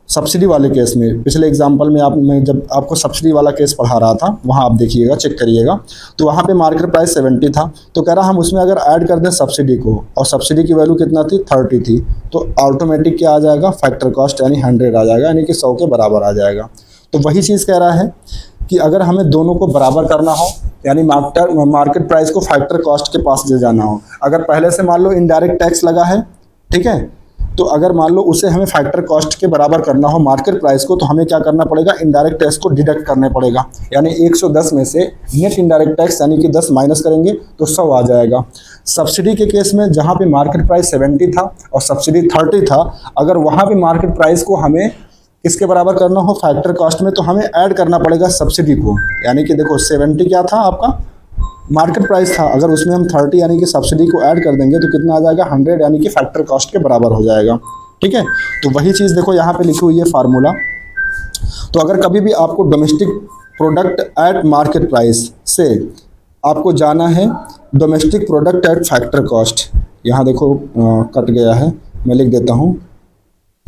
सब्सिडी वाले केस में। पिछले एग्जांपल में मैं जब आपको सब्सिडी वाला केस पढ़ा रहा था वहाँ आप देखिएगा, चेक करिएगा, तो वहाँ पे मार्केट प्राइस 70 था। तो कह रहा हम उसमें अगर ऐड कर दें सब्सिडी को, और सब्सिडी की वैल्यू कितना थी, 30 थी, तो ऑटोमेटिक क्या आ जाएगा, फैक्टर कॉस्ट यानी 100 आ जाएगा, यानी कि 100 के बराबर आ जाएगा। तो वही चीज़ कह रहा है कि अगर हमें दोनों को बराबर करना हो, यानी मार्केट प्राइस को फैक्टर कॉस्ट के पास ले जाना हो, अगर पहले से मान लो इनडायरेक्ट टैक्स लगा है, ठीक है, तो अगर मान लो उसे हमें फैक्टर कॉस्ट के बराबर करना हो मार्केट प्राइस को, तो हमें क्या करना पड़ेगा, इनडायरेक्ट टैक्स को डिडक्ट करने पड़ेगा। यानी 110 में से नेट इनडायरेक्ट टैक्स यानी कि 10 माइनस करेंगे तो 100 आ जाएगा। सब्सिडी के केस में जहाँ पे मार्केट प्राइस 70 था और सब्सिडी 30 था, अगर वहाँ पे मार्केट प्राइस को हमें किसके बराबर करना हो, फैक्टर कॉस्ट में, तो हमें ऐड करना पड़ेगा सब्सिडी को। यानी कि देखो 70 क्या था आपका मार्केट प्राइस था, अगर उसमें हम 30 यानी कि सब्सिडी को ऐड कर देंगे तो कितना आ जाएगा, 100 यानी कि फैक्टर कॉस्ट के बराबर हो जाएगा। ठीक है, तो वही चीज़ देखो यहाँ पे लिखी हुई है फार्मूला। तो अगर कभी भी आपको domestic product at market price से आपको जाना है domestic product at factor cost, यहाँ देखो कट गया है, मैं लिख देता हूँ,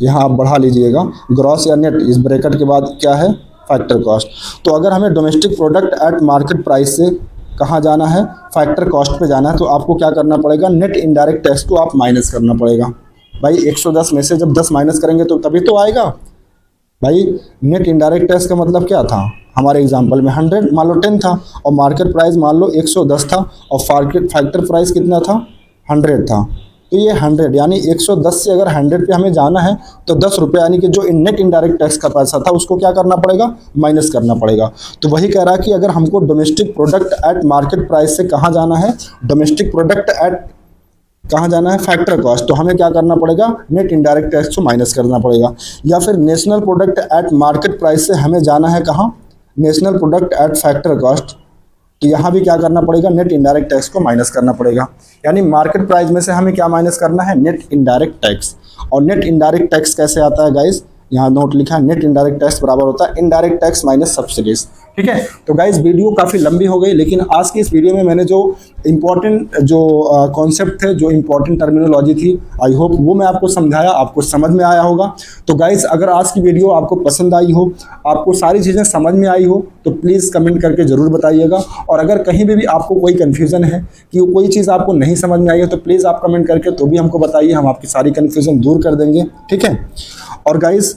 यहाँ आप बढ़ा लीजिएगा, ग्रॉस या नेट, इस ब्रैकेट के बाद क्या है, फैक्टर कॉस्ट। तो अगर हमें domestic product at market price से कहाँ जाना है, फैक्टर कॉस्ट पे जाना है, तो आपको क्या करना पड़ेगा, नेट इनडायरेक्ट टैक्स को आप माइनस करना पड़ेगा। भाई 110 में से जब 10 माइनस करेंगे तो तभी तो आएगा। भाई नेट इनडायरेक्ट टैक्स का मतलब क्या था, हमारे एग्जांपल में 100 मान लो 10 था, और मार्केट प्राइस मान लो 110 था, और फैक्टर प्राइस कितना था, 100 था। तो ये 100 यानी 110 से अगर 100 पे हमें जाना है तो 10 रुपये यानी कि जो नेट इनडायरेक्ट टैक्स का पैसा था उसको क्या करना पड़ेगा, माइनस करना पड़ेगा। तो वही कह रहा है कि अगर हमको domestic product at market price से कहाँ जाना है, डोमेस्टिक प्रोडक्ट एट कहाँ जाना है, फैक्टर कॉस्ट, तो हमें क्या करना पड़ेगा, नेट इनडायरेक्ट टैक्स को माइनस करना पड़ेगा। या फिर national product at market price से हमें जाना है कहाँ, national product at factor cost, तो यहाँ भी क्या करना पड़ेगा, नेट इनडायरेक्ट टैक्स को माइनस करना पड़ेगा। यानी मार्केट प्राइस में से हमें क्या माइनस करना है, नेट इनडायरेक्ट टैक्स। और नेट इनडायरेक्ट टैक्स कैसे आता है गाइस, यहाँ नोट लिखा है, नेट इनडायरेक्ट टैक्स बराबर होता है इनडायरेक्ट टैक्स माइनस सब्सिडीज। ठीक है, तो गाइस वीडियो काफ़ी लंबी हो गई, लेकिन आज की इस वीडियो में मैंने जो इम्पोर्टेंट जो कॉन्सेप्ट थे, जो इम्पोर्टेंट टर्मिनोलॉजी थी, आई होप वो मैं आपको समझाया, आपको समझ में आया होगा। तो गाइस अगर आज की वीडियो आपको पसंद आई हो, आपको सारी चीज़ें समझ में आई हो, तो प्लीज़ कमेंट करके ज़रूर बताइएगा। और अगर कहीं भी आपको कोई कन्फ्यूज़न है कि कोई चीज़ आपको नहीं समझ में आई है, तो प्लीज़ आप कमेंट करके तो भी हमको बताइए, हम आपकी सारी कन्फ्यूज़न दूर कर देंगे। ठीक है, और गाइस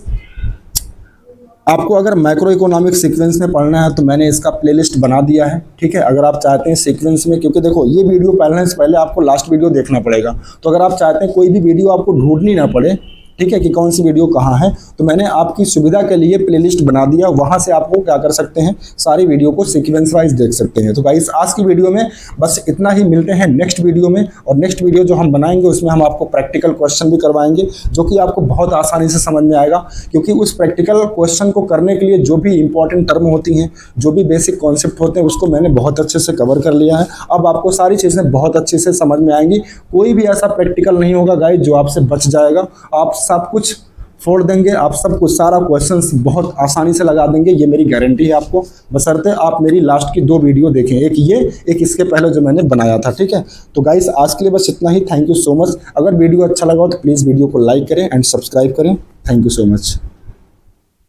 आपको अगर मैक्रो इकोनॉमिक सीक्वेंस में पढ़ना है तो मैंने इसका प्लेलिस्ट बना दिया है। ठीक है, अगर आप चाहते हैं सीक्वेंस में, क्योंकि देखो ये वीडियो पढ़ने से पहले आपको लास्ट वीडियो देखना पड़ेगा, तो अगर आप चाहते हैं कोई भी वीडियो आपको ढूंढनी ना पड़े, ठीक है, कि कौन सी वीडियो कहाँ है, तो मैंने आपकी सुविधा के लिए प्लेलिस्ट बना दिया, वहाँ से आपको क्या कर सकते हैं, सारी वीडियो को सीक्वेंस वाइज देख सकते हैं। तो गाइस आज की वीडियो में बस इतना ही, मिलते हैं नेक्स्ट वीडियो में। और नेक्स्ट वीडियो जो हम बनाएंगे उसमें हम आपको प्रैक्टिकल क्वेश्चन भी करवाएंगे, जो कि आपको बहुत आसानी से समझ में आएगा, क्योंकि उस प्रैक्टिकल क्वेश्चन को करने के लिए जो भी इंपॉर्टेंट टर्म होती हैं, जो भी बेसिक कॉन्सेप्ट होते हैं, उसको मैंने बहुत अच्छे से कवर कर लिया है। अब आपको सारी चीज़ें बहुत अच्छे से समझ में आएंगी, कोई भी ऐसा प्रैक्टिकल नहीं होगा गाइस जो आपसे बच जाएगा, आप सब कुछ फोड़ देंगे, आप सब कुछ सारा क्वेश्चंस बहुत आसानी से लगा देंगे, ये मेरी गारंटी है आपको, बशर्ते आप मेरी लास्ट की 2 वीडियो देखें, एक ये, एक इसके पहले जो मैंने बनाया था। ठीक है, तो गाइस आज के लिए बस इतना ही। Thank you so much. अगर वीडियो अच्छा लगा हो तो प्लीज़ वीडियो को लाइक करें एंड सब्सक्राइब करें। Thank you so much.